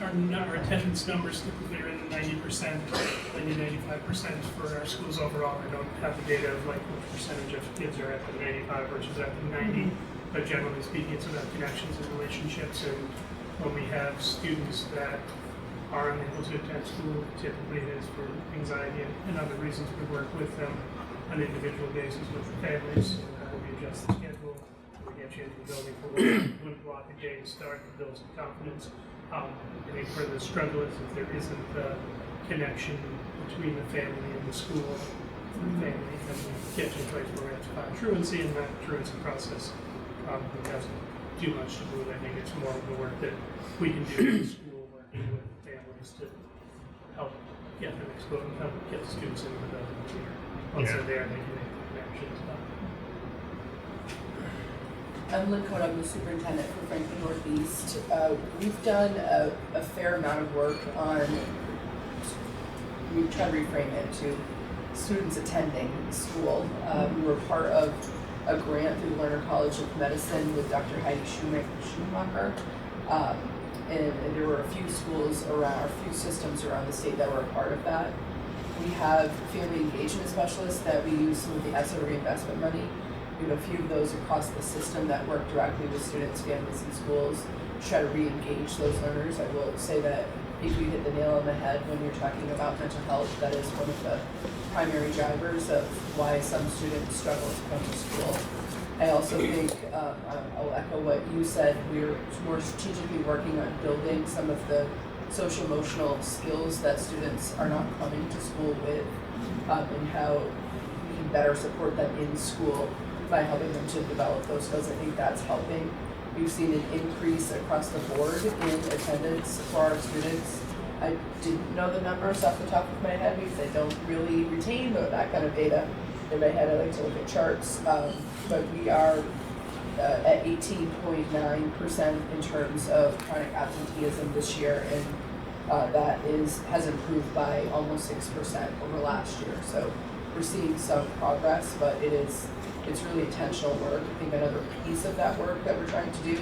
Speaker 8: our attendance numbers typically are in the 90%, 90-95% for our schools overall. I don't have the data of like what percentage of kids are at the 95 versus at the 90, but generally speaking, it's about connections and relationships. And when we have students that are unable to attend school, typically it is for anxiety and other reasons. We work with them on an individual basis with the families. We adjust the schedule. We get you into the building for one block a day to start to build some confidence. I think where the struggle is if there isn't the connection between the family and the school, the family, and we get to a place where we have to find truancy, and that truancy process probably doesn't do much to move. I think it's more of the work that we can do in the school, working with families to help get them exposed, help get the students into the building here. Once they're there, they can make the connections.
Speaker 12: I'm Lynn Cohen, I'm the superintendent for Franklin Northeast. We've done a fair amount of work on, we try to reframe it to students attending school. We were part of a grant through Lerner College of Medicine with Dr. Heidi Schumacher. And there were a few schools around, or a few systems around the state that were a part of that. We have family engagement specialists that we use some of the ESSA reinvestment money. We have a few of those across the system that work directly with students, families, and schools to try to re-engage those learners. I will say that I think you hit the nail on the head when you're talking about mental health. That is one of the primary drivers of why some students struggle to come to school. I also think, I'll echo what you said, we're more strategically working on building some of the social emotional skills that students are not coming to school with, and how we can better support them in school by helping them to develop those skills. I think that's helping. We've seen an increase across the board in attendance for our students. I didn't know the numbers off the top of my head because I don't really retain that kind of data in my head. I like to look at charts, but we are at 18.9% in terms of chronic absenteeism this year, and that has improved by almost 6% over last year. So we're seeing some progress, but it's really intentional work. I think another piece of that work that we're trying to do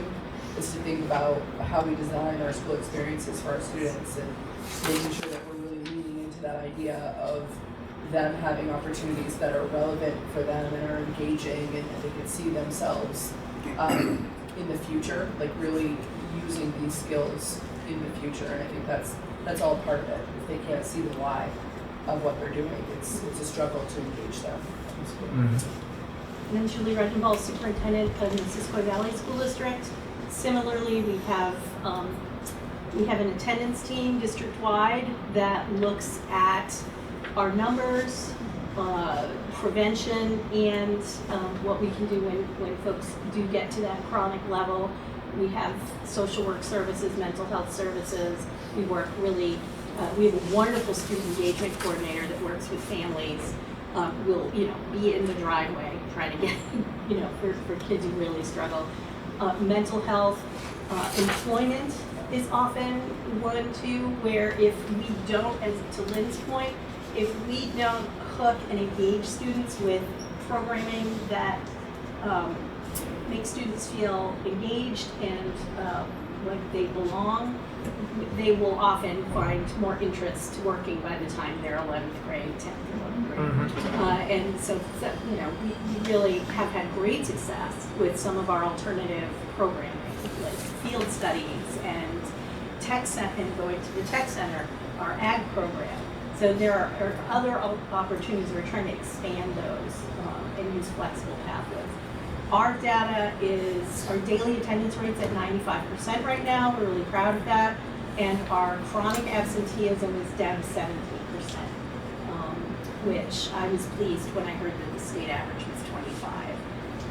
Speaker 12: is to think about how we design our school experiences for our students and making sure that we're really leaning into that idea of them having opportunities that are relevant for them and are engaging, and they can see themselves in the future, like really using these skills in the future. And I think that's all part of it. If they can't see the why of what they're doing, it's a struggle to engage them.
Speaker 11: And then Julie Redenbaugh, Superintendent of the Missisquoi Valley School District. Similarly, we have an attendance team district-wide that looks at our numbers, prevention, and what we can do when folks do get to that chronic level. We have social work services, mental health services. We work really, we have a wonderful student engagement coordinator that works with families. Will be in the driveway trying to get for kids who really struggle. Mental health, employment is often one too, where if we don't, as to Lynn's point, if we don't hook and engage students with programming that makes students feel engaged and like they belong, they will often find more interest working by the time they're 11th grade, 10th or 11th grade. And so we really have had great success with some of our alternative programming, like field studies and and going to the tech center, our ag program. So there are other opportunities. We're trying to expand those and use flexible pathways. Our data is, our daily attendance rate's at 95% right now. We're really proud of that. And our chronic absenteeism is down to 17%, which I was pleased when I heard that the state average was 25.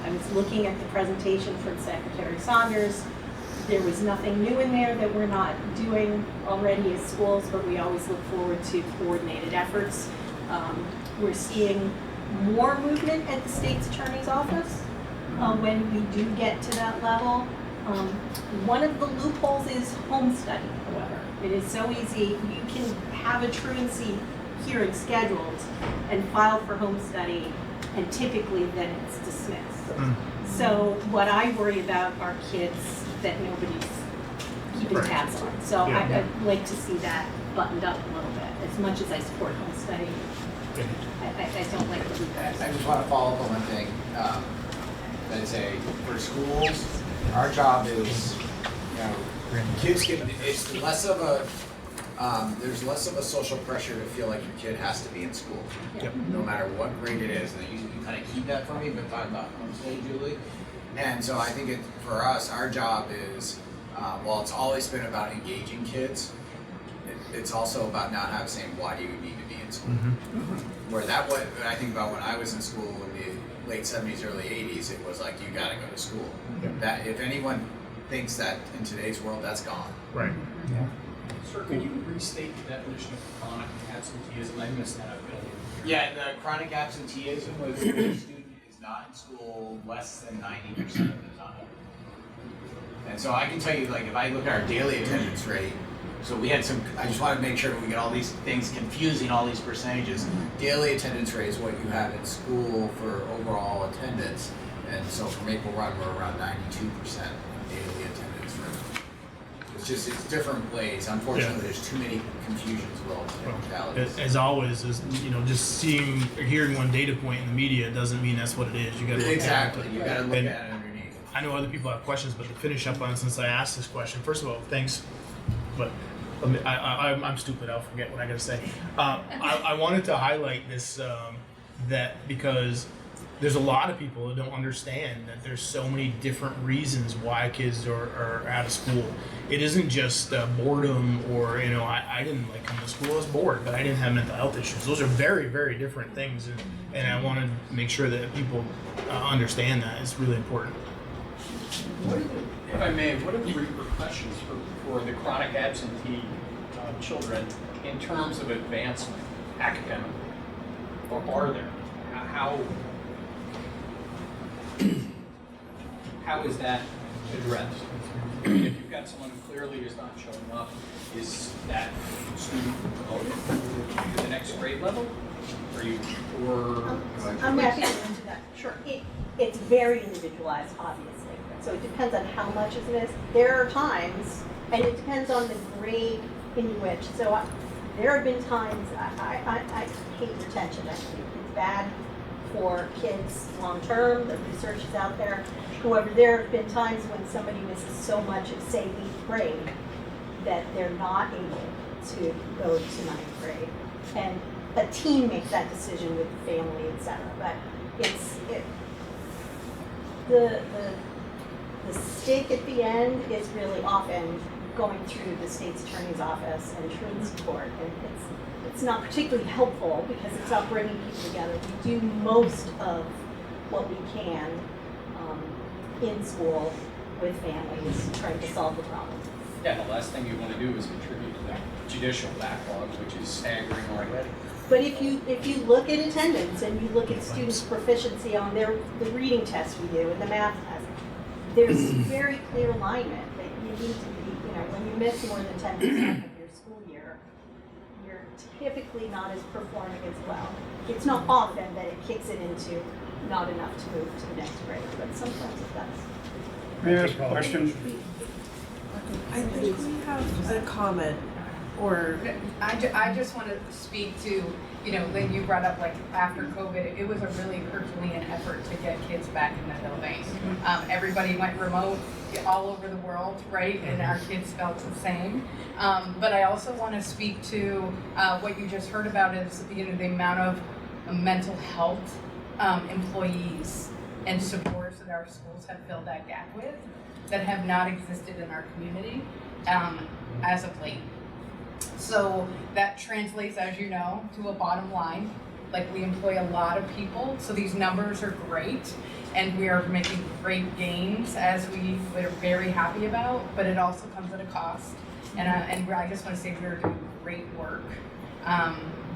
Speaker 11: I was looking at the presentation from Secretary Saunders. There was nothing new in there that we're not doing already as schools, but we always look forward to coordinated efforts. We're seeing more movement at the state's attorney's office when we do get to that level. One of the loopholes is home study, however. It is so easy. You can have a truancy hearing scheduled and file for home study, and typically then it's dismissed. So what I worry about are kids that nobody's keeping tabs on. So I'd like to see that buttoned up a little bit. As much as I support home study, I don't like the loopholes.
Speaker 1: I just want to follow up on one thing. I'd say for schools, our job is, kids can, it's less of a, there's less of a social pressure to feel like your kid has to be in school, no matter what grade it is. And you kind of keep that from me, but talking about homeschool, Julie. And so I think for us, our job is, while it's always been about engaging kids, it's also about not having saying, why do you need to be in school? Where what I think about when I was in school in the late 70s, early 80s, it was like, you gotta go to school. That if anyone thinks that in today's world, that's gone.
Speaker 3: Right.
Speaker 13: Sir, could you restate the definition of chronic absenteeism? I missed that.
Speaker 1: Yeah, the chronic absenteeism was when a student is not in school less than 90% of the time. And so I can tell you, like, if I look at our daily attendance rate, so we had I just want to make sure we get all these things confusing, all these percentages. Daily attendance rate is what you have in school for overall attendance.
Speaker 14: And so for Maple Run, we're around 92% daily attendance for. It's different ways. Unfortunately, there's too many confusions relative to
Speaker 3: As always, is just seeing or hearing one data point in the media doesn't mean that's what it is. You got to look at it.
Speaker 14: You got to look at it underneath.
Speaker 3: I know other people have questions, but to finish up on, since I asked this question, first of all, thanks. But I'm stupid. I'll forget what I got to say. I wanted to highlight this that because there's a lot of people that don't understand that there's so many different reasons why kids are out of school. It isn't just boredom or, I didn't like coming to school, I was bored, but I didn't have mental health issues. Those are very, very different things. And I wanted to make sure that people understand that. It's really important.
Speaker 13: If I may, what are the repercussions for the chronic absentee children in terms of advancement academically? Or are there? How is that addressed? If you've got someone who clearly is not showing up, is that student promoted to the next grade level?
Speaker 20: I'm happy to answer that. Sure. It's very individualized, obviously. So it depends on how much is missed. There are times, and it depends on the grade in which. So there have been times, I hate retention. I think it's bad for kids long term. The research is out there. However, there have been times when somebody misses so much of, say, 8th grade that they're not able to go to 9th grade. And a team makes that decision with the family, etc. But the stick at the end is really often going through the state's attorney's office and truancy court, and it's not particularly helpful because it's not bringing people together. We do most of what we can in school with families trying to solve the problem.
Speaker 13: Yeah, the last thing you want to do is contribute to that judicial backlog, which is staggering already.
Speaker 20: But if you look at attendance and you look at students' proficiency on the reading tests we do and the math test, there's very clear alignment that you need to be, when you miss more than 10% of your school year, you're typically not as performing as well. It's not often that it kicks it into not enough to move to the next grade, but sometimes it does.
Speaker 15: May I ask a question?
Speaker 4: I think we have a comment. Or
Speaker 12: I just want to speak to, when you brought up like after COVID, it was a really Herculean effort to get kids back in the building. Everybody went remote all over the world, right? And our kids felt the same. But I also want to speak to what you just heard about is, the amount of mental health employees and supports that our schools have filled that gap with that have not existed in our community as of late. So that translates, as you know, to a bottom line. Like, we employ a lot of people, so these numbers are great, and we are making great gains as we're very happy about, but it also comes at a cost. And I just want to say we're doing great work,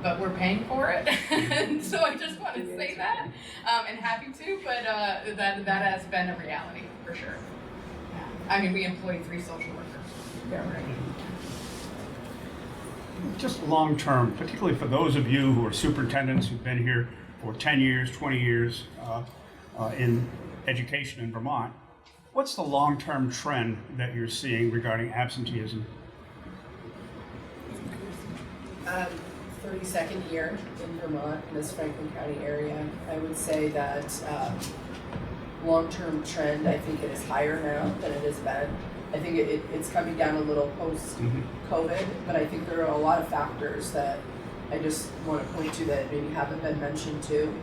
Speaker 12: but we're paying for it. And so I just want to say that, and happy to, but that has been a reality for sure. Yeah. I mean, we employ 3 social workers. Yeah, right.
Speaker 15: Just long term, particularly for those of you who are superintendents who've been here for 10 years, 20 years in education in Vermont, what's the long-term trend that you're seeing regarding absenteeism?
Speaker 12: 32nd year in Vermont, in this Franklin County area. I would say that long-term trend, I think it is higher now than it has been. I think it's coming down a little post-COVID, but I think there are a lot of factors that I just want to point to that maybe haven't been mentioned too.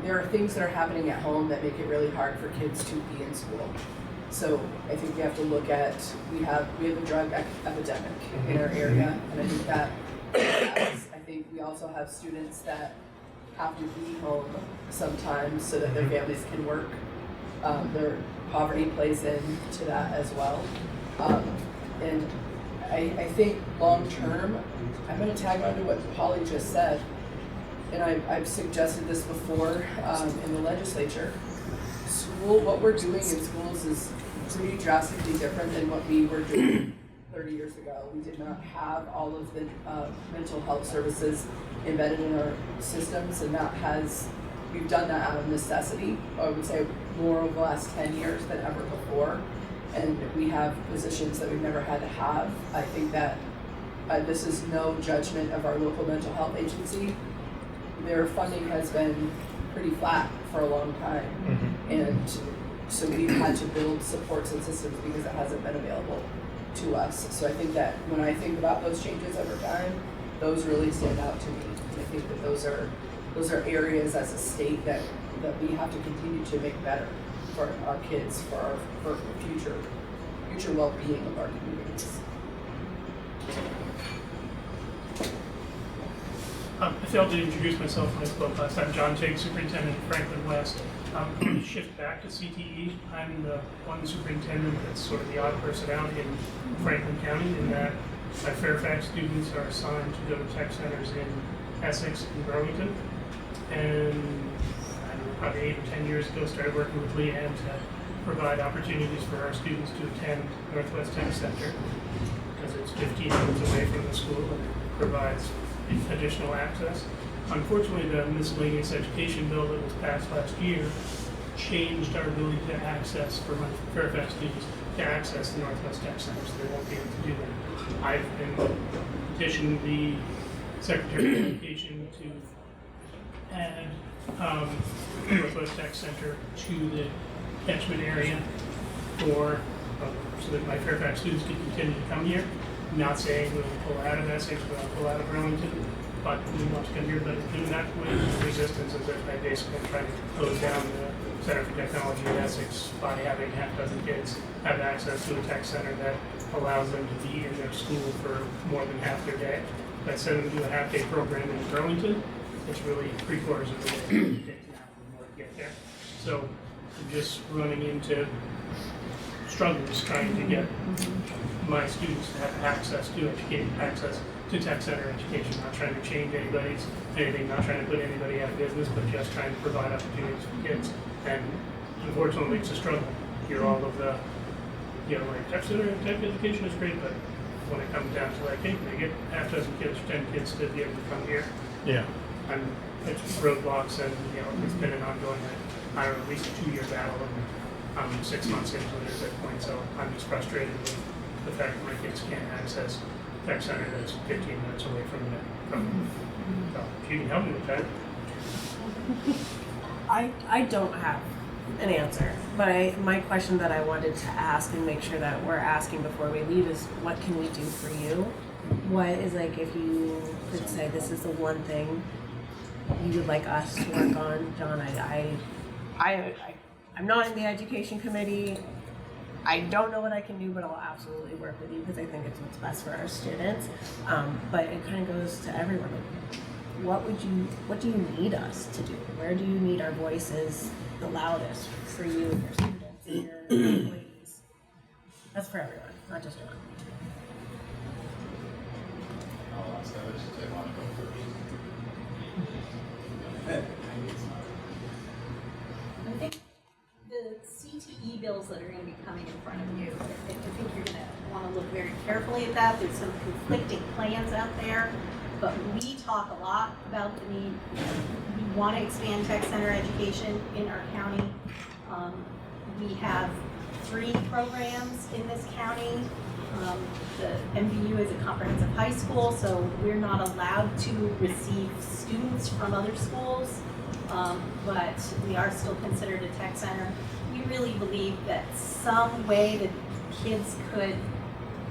Speaker 12: There are things that are happening at home that make it really hard for kids to be in school. So I think we have to look at, we have a drug epidemic in our area, and I think that I think we also have students that have to be home sometimes so that their families can work. Their poverty plays into that as well. And I think long term, I'm going to tag on to what Polly just said, and I've suggested this before in the legislature. What we're doing in schools is pretty drastically different than what we were doing 30 years ago. We did not have all of the mental health services embedded in our systems, and that has we've done that out of necessity. I would say more over the last 10 years than ever before. And we have positions that we've never had to have. I think that this is no judgment of our local mental health agency. Their funding has been pretty flat for a long time. And so we've had to build supports and systems because it hasn't been available to us. So I think that when I think about those changes over time, those really stand out to me. And I think that those are areas as a state that we have to continue to make better for our kids, for future well-being of our communities.
Speaker 8: I failed to introduce myself when I spoke last time. John Tigg, Superintendent of Franklin West. I'm going to shift back to CTE. I'm the one superintendent that's sort of the odd personality in Franklin County, in that my Fairfax students are assigned to go to tech centers in Essex and Burlington. And I don't know, probably 8 or 10 years ago, started working with Leanne to provide opportunities for our students to attend Northwest Tech Center, because it's 15 minutes away from the school and it provides additional access. Unfortunately, the miscellaneous education bill that was passed last year changed our ability to access, for my Fairfax students, to access the Northwest Tech Center, so they won't be able to do that. I've been petitioning the Secretary of Education to add Northwest Tech Center to the catchment area for so that my Fairfax students can continue to come here. I'm not saying we'll pull out of Essex, we'll pull out of Burlington, but we want to come here. But doing that with resistance is that I basically try to close down the Center for Technology in Essex by having half a dozen kids have access to a tech center that allows them to be in their school for more than half their day. If I send them to a half-day program in Burlington, it's really 3/4 of the day it takes an hour or more to get there. So I'm just running into struggles trying to get my students to have access to tech center education. Not trying to change anything, not trying to put anybody out of business, but just trying to provide opportunities for kids. And unfortunately, it's a struggle. Hear all of the, like tech center and tech education is great, but when it comes down to like, hey, can I get half a dozen kids or 10 kids to be able to come here?
Speaker 3: Yeah.
Speaker 8: And it's roadblocks, and it's been an ongoing, I don't know, at least a 2-year battle, and I'm 6 months into it at that point, so I'm just frustrated with the fact that my kids can't access tech center that's 15 minutes away from them. So if you can help me with that.
Speaker 4: I don't have an answer, but my question that I wanted to ask and make sure that we're asking before we leave is, what can we do for you? What is, like, if you could say this is the one thing you would like us to work on? John, I'm not in the education committee. I don't know what I can do, but I'll absolutely work with you because I think it's what's best for our students. But it kind of goes to everyone. What do you need us to do? Where do you need our voices the loudest for you, your students, and your employees? That's for everyone, not just John.
Speaker 14: I'll ask others if they want to go first.
Speaker 20: I think the CTE bills that are going to be coming in front of you, I think you're going to want to look very carefully at that. There's some conflicting plans out there, but we talk a lot about the need. We want to expand tech center education in our county. We have 3 programs in this county. The MVU is a comprehensive high school, so we're not allowed to receive students from other schools, but we are still considered a tech center. We really believe that some way that kids could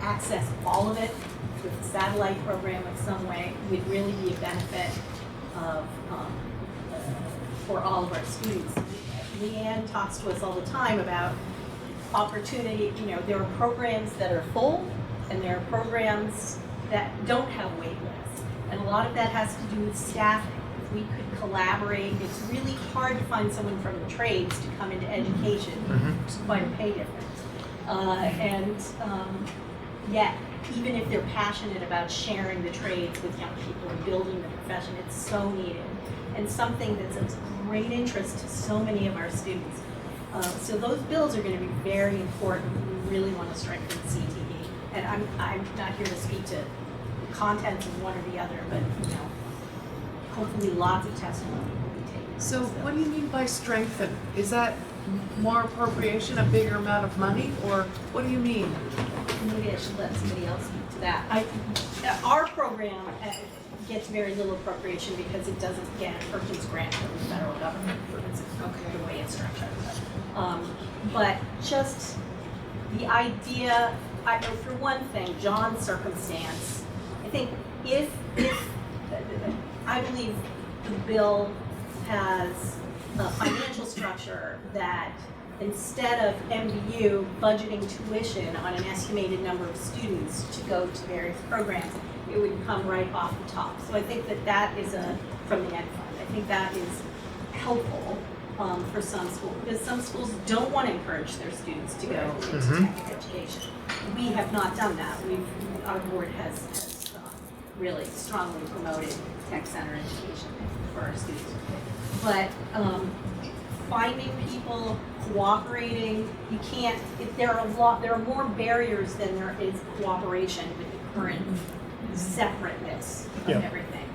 Speaker 20: access all of it with a satellite program of some way would really be a benefit of, for all of our students. Leanne talks to us all the time about opportunity. There are programs that are full and there are programs that don't have wait lists. And a lot of that has to do with staffing. If we could collaborate, it's really hard to find someone from the trades to come into education, which is quite a pay difference. Yet, even if they're passionate about sharing the trades with young people and building the profession, it's so needed and something that's of great interest to so many of our students. So those bills are going to be very important. We really want to strengthen CTE. And I'm not here to speak to the contents of one or the other, but hopefully lots of testimony will be taken.
Speaker 9: So what do you mean by strengthen? Is that more appropriation, a bigger amount of money, or what do you mean?
Speaker 11: Maybe I should let somebody else speak to that. Our program gets very little appropriation because it doesn't get a Perkins grant from the federal government for the way it's structured. But just the idea, for one thing, John's circumstance, I think if I believe the bill has a financial structure that instead of MVU budgeting tuition on an estimated number of students to go to various programs, it would come right off the top. So I think that is from the Ed Fund. I think that is helpful for some schools, because some schools don't want to encourage their students to go into tech education. We have not done that. Our board has really strongly promoted tech center education for our students. But finding people, cooperating, you can't, there are more barriers than there is cooperation with the current separateness of everything.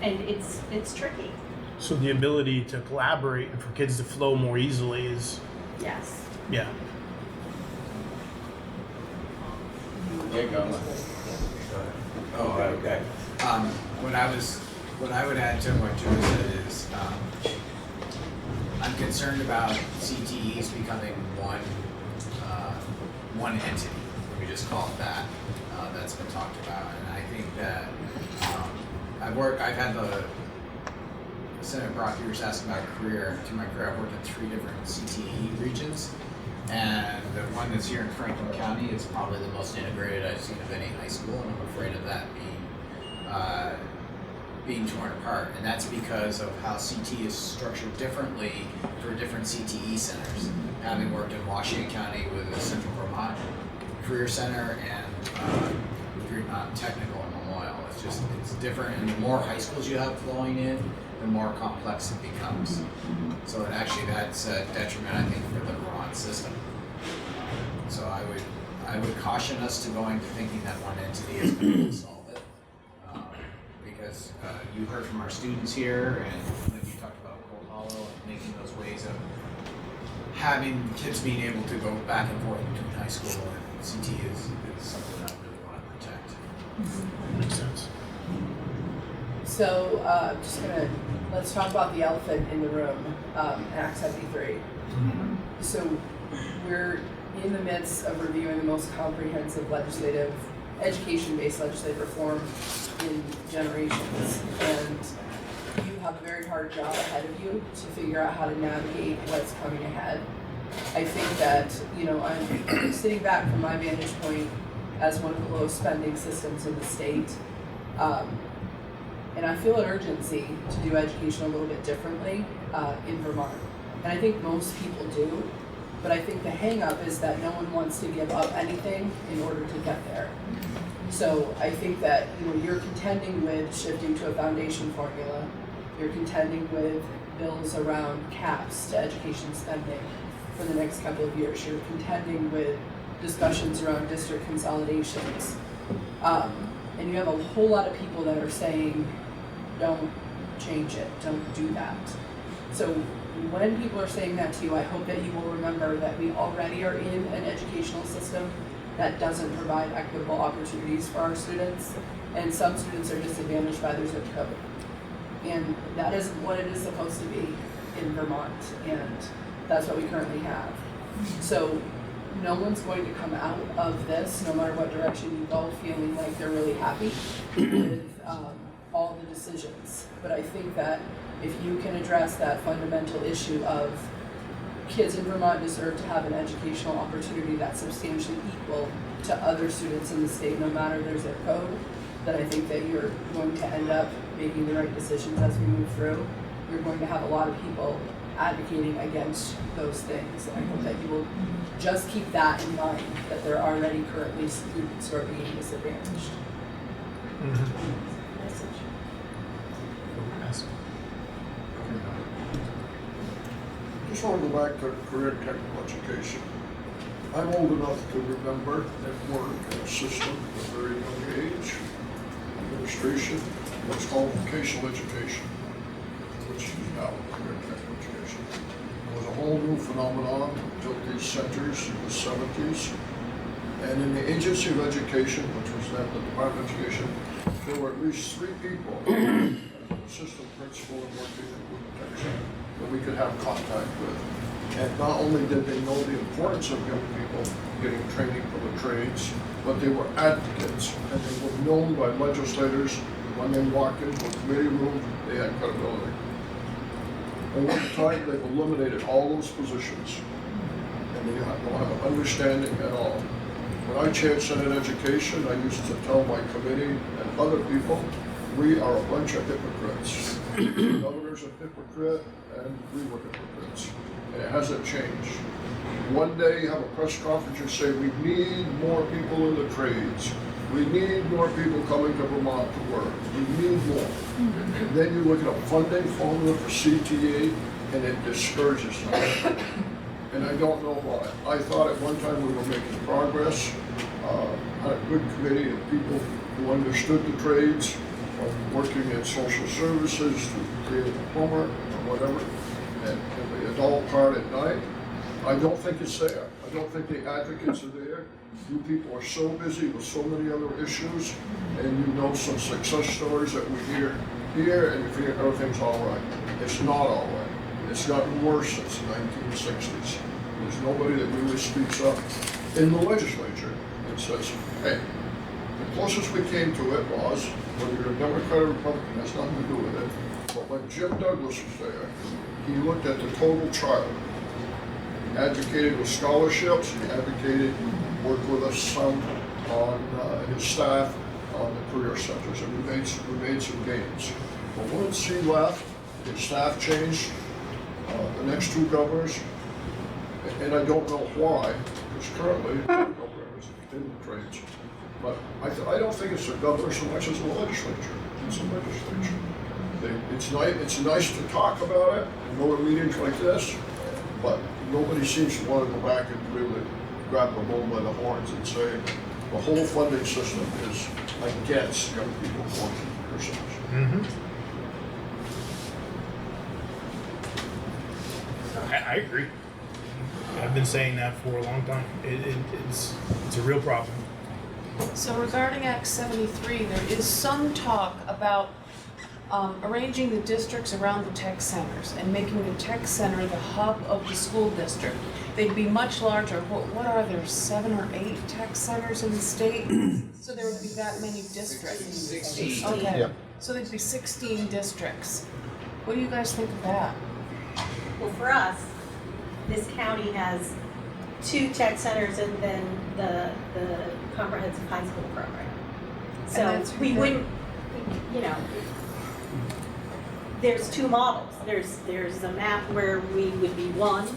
Speaker 11: And it's tricky.
Speaker 3: So the ability to collaborate and for kids to flow more easily is,
Speaker 11: Yes.
Speaker 3: yeah.
Speaker 14: There you go. Oh, okay. What I would add to what Joe said is, I'm concerned about CTEs becoming one entity. We just call it that. That's been talked about, and I think that I've had Senator Brock, you were just asking about career. Through my career, I've worked in 3 different CTE regions, and the one that's here in Franklin County is probably the most integrated I've seen of any high school, and I'm afraid of that being torn apart. And that's because of how CTE is structured differently for different CTE centers. Having worked in Washington County with the Central Vermont Career Center and Vermont Technical and Memorial, it's different, and the more high schools you have flowing in, the more complex it becomes. So that's a detriment, I think, for the Vermont system. So I would caution us to going to thinking that one entity is going to solve it, because you heard from our students here, and like you talked about Cold Hollow and making those ways of having kids being able to go back and forth between high school and CT is something that I really want to protect.
Speaker 3: Makes sense.
Speaker 12: So, let's talk about the elephant in the room, Act 73. So, we're in the midst of reviewing the most comprehensive education-based legislative reform in generations, and you have a very hard job ahead of you to figure out how to navigate what's coming ahead. I think that, I'm sitting back from my vantage point as one of the lowest spending systems in the state. And I feel an urgency to do education a little bit differently in Vermont. And I think most people do, but I think the hang up is that no one wants to give up anything in order to get there. So I think that you're contending with shifting to a foundation formula, you're contending with bills around caps to education spending for the next couple of years, you're contending with discussions around district consolidations. And you have a whole lot of people that are saying, don't change it, don't do that. So when people are saying that to you, I hope that you will remember that we already are in an educational system that doesn't provide equitable opportunities for our students, and some students are disadvantaged by their zip code. And that isn't what it is supposed to be in Vermont, and that's what we currently have. So no one's going to come out of this, no matter what direction you go, feeling like they're really happy with all the decisions. But I think that if you can address that fundamental issue of kids in Vermont deserve to have an educational opportunity that's substantially equal to other students in the state, no matter their zip code, then I think that you're going to end up making the right decisions as we move through. You're going to have a lot of people advocating against those things. And I hope that you will just keep that in mind, that there are already currently students who are being disadvantaged.
Speaker 16: Just want to go back to career and technical education. I'm old enough to remember and work in a system at a very young age, administration, what's called vocational education. which is now career technical education. It was a whole new phenomenon, built these centers in the 70s. And in the Agency of Education, which was then the Department of Education, there were at least 3 people, an assistant principal and working in group protection, that we could have contact with. And not only did they know the importance of young people getting training for the trades, but they were advocates, and they were known by legislators. When they walked into a committee room, they had credibility. Over time, they've eliminated all those positions, and they don't have an understanding at all. When I chaired Senate Education, I used to tell my committee and other people, we are a bunch of hypocrites. The governor's a hypocrite, and we were hypocrites. And it hasn't changed. One day you have a press conference and say, we need more people in the trades. We need more people coming to Vermont to work. We need more. And then you look at a funding formula for CTE, and it discourages them. And I don't know why. I thought at one time we were making progress. Had a good committee of people who understood the trades, from working in social services to being a plumber or whatever, and the adult part at night. I don't think it's there. I don't think the advocates are there. You people are so busy with so many other issues, and you know some success stories that we hear here, and you figure everything's all right. It's not all right. It's gotten worse since the 1960s. There's nobody that really speaks up in the legislature and says, hey, the closest we came to it was, whether you're a Democrat or Republican, has nothing to do with it, but when Jim Douglas was there, he looked at the total child. He advocated with scholarships, he advocated, worked with us some on his staff on the career centers, and we made some gains. But once he left, his staff changed, the next 2 governors, and I don't know why, because currently, the governor is in the trades. But I don't think it's the governor so much as the legislature. It's the legislature. It's nice to talk about it, and go to meetings like this, but nobody seems to want to go back and really grab the bull by the horns and say the whole funding system is against young people going to career centers.
Speaker 3: I agree. I've been saying that for a long time. It's a real problem.
Speaker 9: So regarding Act 73, there is some talk about arranging the districts around the tech centers and making the tech center the hub of the school district. They'd be much larger. What are there, 7 or 8 tech centers in the state? So there would be that many districts.
Speaker 14: 16.
Speaker 9: Okay.
Speaker 6: Yeah.
Speaker 9: So there'd be 16 districts. What do you guys think of that?
Speaker 20: Well, for us, this county has 2 tech centers and then the comprehensive high school program. So
Speaker 9: that's
Speaker 20: we
Speaker 9: good.
Speaker 20: wouldn't, you know, there's 2 models. There's a map where we would be 1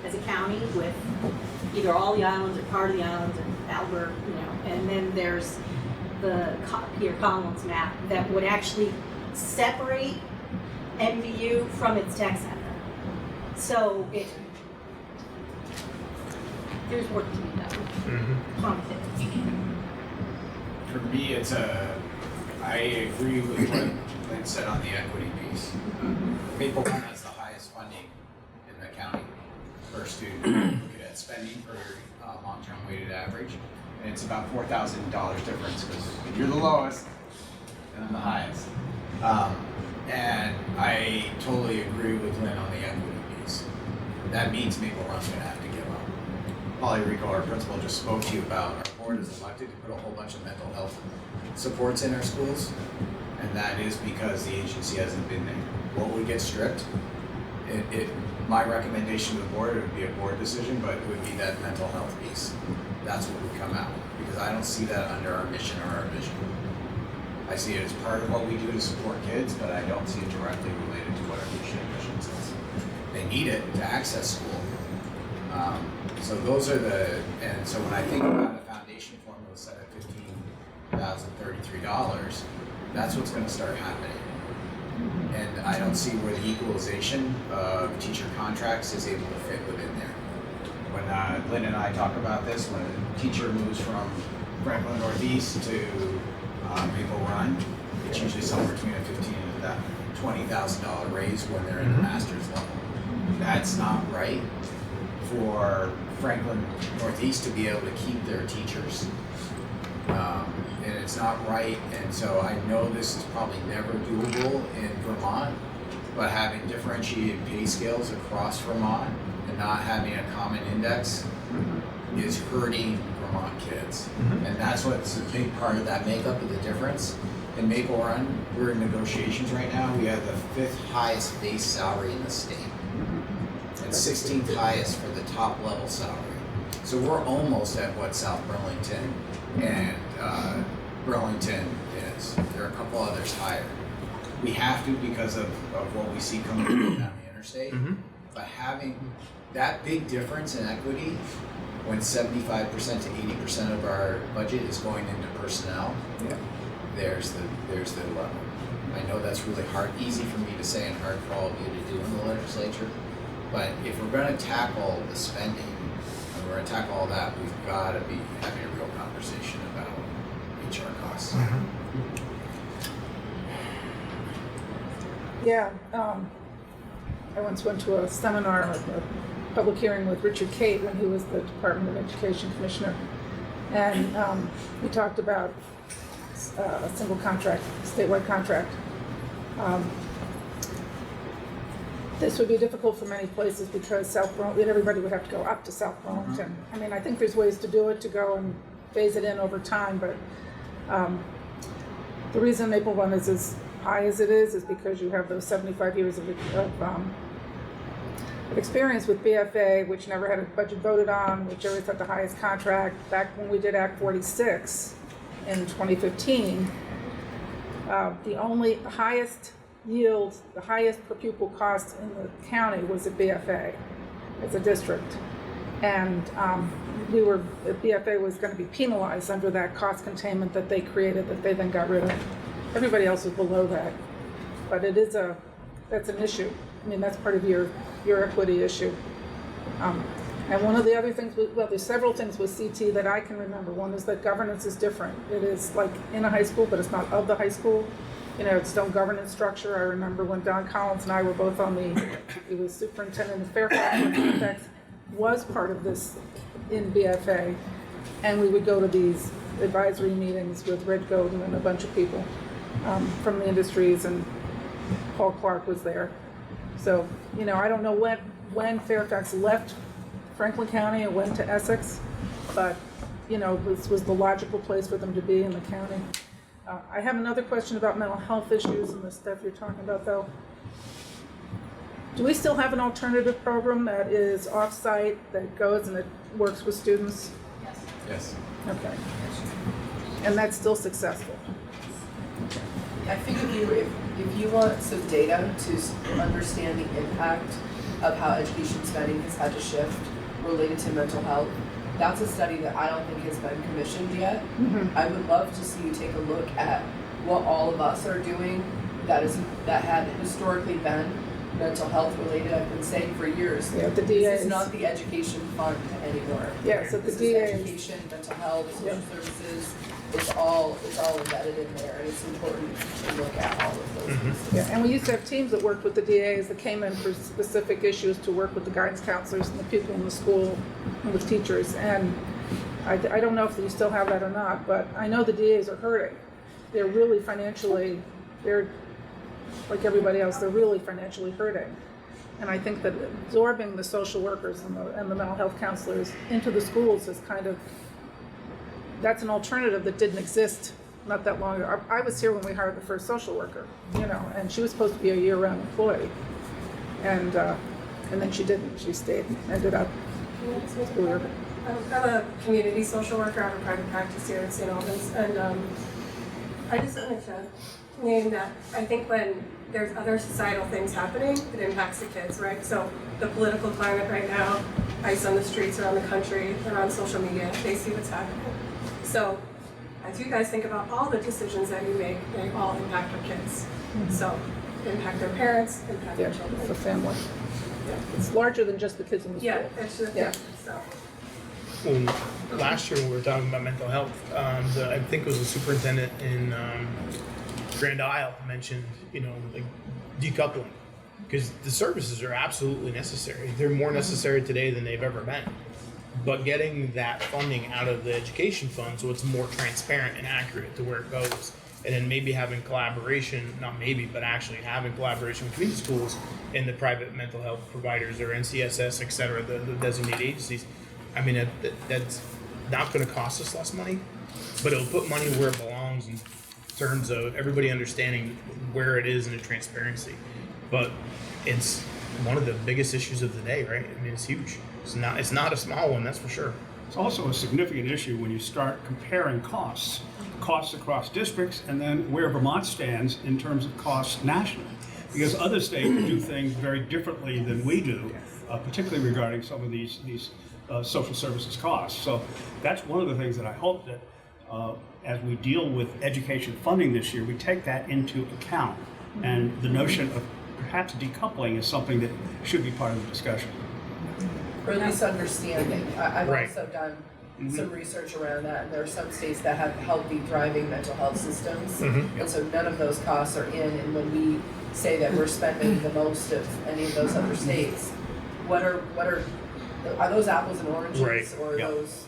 Speaker 20: as a county with either all the islands or part of the islands and Albert, you know, and then there's the Peter Collins map that would actually separate MVU from its tech center. So there's work to be done.
Speaker 14: For me, I agree with what Lynn said on the equity piece. Maple Run has the highest funding in the county per student. Look at spending per long-term weighted average, and it's about $4,000 difference because you're the lowest and I'm the highest. And I totally agree with Lynn on the equity piece. That means Maple Run's going to have to give up. Polly Rico, our principal, just spoke to you about our board is elected to put a whole bunch of mental health supports in our schools, and that is because the agency hasn't been there. What would get stripped? My recommendation to the board, it would be a board decision, but it would be that mental health piece. That's what would come out, because I don't see that under our mission or our vision. I see it as part of what we do to support kids, but I don't see it directly related to what our mission and vision says. They need it to access school. So those are and so when I think about a foundation formula set at $15,033, that's what's going to start happening. And I don't see where the equalization of teacher contracts is able to fit within there. When Lynn and I talk about this, when a teacher moves from Franklin Northeast to Maple Run, it's usually somewhere between a $15,000 and $20,000 raise when they're in the master's level. That's not right for Franklin Northeast to be able to keep their teachers. And it's not right, and so I know this is probably never doable in Vermont, but having differentiated pay scales across Vermont and not having a common index is hurting Vermont kids. And that's what's a big part of that makeup of the difference. In Maple Run, we're in negotiations right now. We have the 5th highest base salary in the state and 16th highest for the top level salary. So we're almost at what South Burlington and Burlington is. There are a couple others higher. We have to because of what we see coming down the interstate. But having that big difference in equity when 75% to 80% of our budget is going into personnel, there's the level. I know that's really hard, easy for me to say and hard for all of you to do in the legislature, but if we're going to tackle the spending and we're going to tackle all that, we've got to be having a real conversation about HR costs.
Speaker 5: Yeah, I once went to a seminar, a public hearing with Richard Cate when he was the Department of Education Commissioner. And we talked about a single contract, statewide contract. This would be difficult for many places because South Burlington, everybody would have to go up to South Burlington. I mean, I think there's ways to do it, to go and phase it in over time, but the reason Maple Run is as high as it is because you have those 75 years of experience with BFA, which never had a budget voted on, which always had the highest contract. Back when we did Act 46 in 2015, the only highest yield, the highest per pupil cost in the county was at BFA as a district. And BFA was going to be penalized under that cost containment that they created, that they then got rid of. Everybody else was below that. But that's an issue. I mean, that's part of your equity issue. And one of the other things, there's several things with CT that I can remember. One is that governance is different. It is like in a high school, but it's not of the high school. You know, it's no governance structure. I remember when Don Collins and I were both he was superintendent of Fairfax, and Fairfax was part of this in BFA. And we would go to these advisory meetings with Red Godin and a bunch of people from the industries, and Paul Clark was there. So, you know, I don't know when Fairfax left Franklin County and went to Essex, but, you know, this was the logical place for them to be in the county. I have another question about mental health issues and the stuff you're talking about, though. Do we still have an alternative program that is off-site, that goes and it works with students?
Speaker 12: Yes.
Speaker 5: Okay. And that's still successful?
Speaker 12: I think if you want some data to understand the impact of how education spending has had to shift related to mental health, that's a study that I don't think has been commissioned yet. I would love to see you take a look at what all of us are doing that had historically been mental health related. I've been saying for years,
Speaker 5: yeah, the DAs.
Speaker 12: This is not the education fund anymore.
Speaker 5: Yeah, so the
Speaker 12: this
Speaker 5: DAs.
Speaker 12: is education, mental health, social services. It's all embedded in there, and it's important to look at all of those pieces.
Speaker 5: Yeah, and we used to have teams that worked with the DAs that came in for specific issues to work with the guidance counselors and the people in the school and with teachers. And I don't know if you still have that or not, but I know the DAs are hurting. They're really financially, they're like everybody else, they're really financially hurting. And I think that absorbing the social workers and the mental health counselors into the schools is kind of, that's an alternative that didn't exist not that long ago. I was here when we hired the first social worker, you know, and she was supposed to be a year-round employee. And then she didn't. She stayed, ended up school worker.
Speaker 22: I'm a community social worker. I have a private practice here in St. Albans. And I just wanted to name that I think when there's other societal things happening, it impacts the kids, right? So the political climate right now, ICE on the streets around the country, around social media, they see what's happening. So as you guys think about all the decisions that you make, they all impact our kids. So impact their parents, impact their children.
Speaker 5: It's a family. Yeah. It's larger than just the kids in the school.
Speaker 22: Yeah, it's just, so.
Speaker 3: Last year when we were talking about mental health, I think it was the superintendent in Grand Isle mentioned, you know, like decoupling, because the services are absolutely necessary. They're more necessary today than they've ever been. But getting that funding out of the education fund so it's more transparent and accurate to where it goes, and then maybe having collaboration, not maybe, but actually having collaboration between the schools and the private mental health providers or NCSS, et cetera, the designated agencies. I mean, that's not going to cost us less money, but it'll put money where it belongs in terms of everybody understanding where it is and the transparency. But it's one of the biggest issues of the day, right? I mean, it's huge. It's not a small one, that's for sure.
Speaker 15: It's also a significant issue when you start comparing costs across districts, and then where Vermont stands in terms of costs nationally. Because other states do things very differently than we do, particularly regarding some of these social services costs. So that's one of the things that I hope that as we deal with education funding this year, we take that into account. And the notion of perhaps decoupling is something that should be part of the discussion.
Speaker 12: Or at least understanding. I've
Speaker 3: Right.
Speaker 12: also done some research around that, and there are some states that have healthy, thriving mental health systems, and so none of those costs are in. And when we say that we're spending the most of any of those other states, what are those apples and oranges,
Speaker 3: Right.
Speaker 12: or
Speaker 3: Yeah.
Speaker 12: those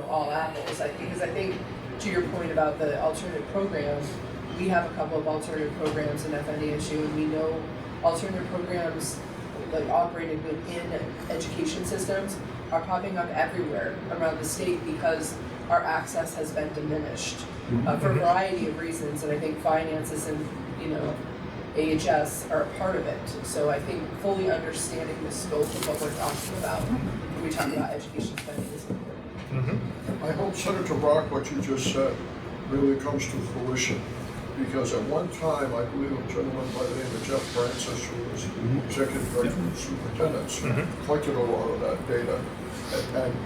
Speaker 12: all apples? Because I think to your point about the alternative programs, we have a couple of alternative programs in FNDSU, and we know alternative programs like operated within education systems are popping up everywhere around the state because our access has been diminished for a variety of reasons, and I think finances and AHS are a part of it. So I think fully understanding the scope of what we're talking about when we talk about education spending is important.
Speaker 16: I hope, Senator Brock, what you just said really comes to fruition. Because at one time, I believe a gentleman by the name of Jeff Francis, who was executive director of superintendents, collected a lot of that data. And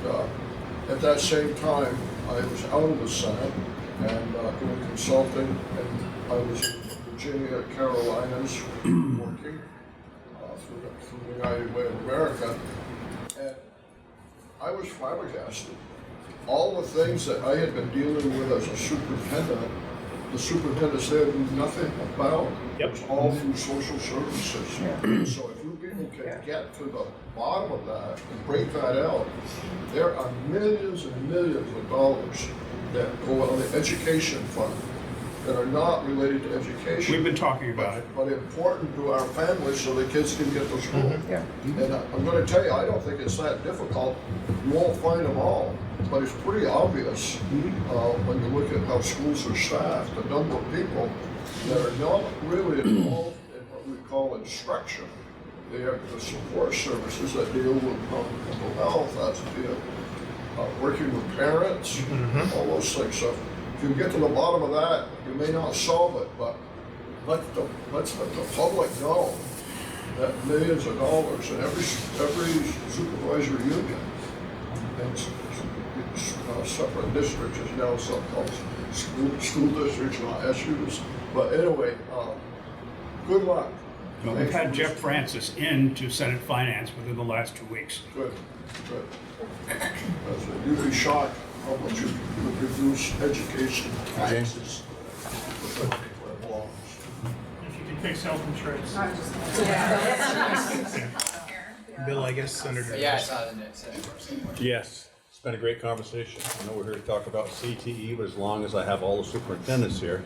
Speaker 16: at that same time, I was out of the Senate and doing consulting, and I was in Virginia, Carolinas, working through the United Way of America. And I was flabbergasted. All the things that I had been dealing with as a superintendent, the superintendents there knew nothing about. It was all through social services. So if you people can get to the bottom of that and break that out, there are millions and millions of dollars that go on the education fund that are not related to education.
Speaker 15: We've been talking about it.
Speaker 16: But important to our families so the kids can get to school. And I'm going to tell you, I don't think it's that difficult. You won't find them all, but it's pretty obvious when you look at how schools are staffed, the number of people that are not really involved in what we call instruction. They have the support services that deal with mental health, that's deal working with parents, all those things. So if you get to the bottom of that, you may not solve it, but let's let the public know that millions of dollars in every supervisory union and separate districts is now so-called school districts, not SUs. But anyway, good luck.
Speaker 15: Well, we've had Jeff Francis into Senate Finance within the last 2 weeks.
Speaker 16: Good. You'd be shocked how much you could reduce education taxes.
Speaker 8: If you could fix health insurance.
Speaker 3: Bill, I guess Senator.
Speaker 1: Yeah, I saw the next.
Speaker 10: Yes, it's been a great conversation. I know we're here to talk about CTE, but as long as I have all the superintendents here,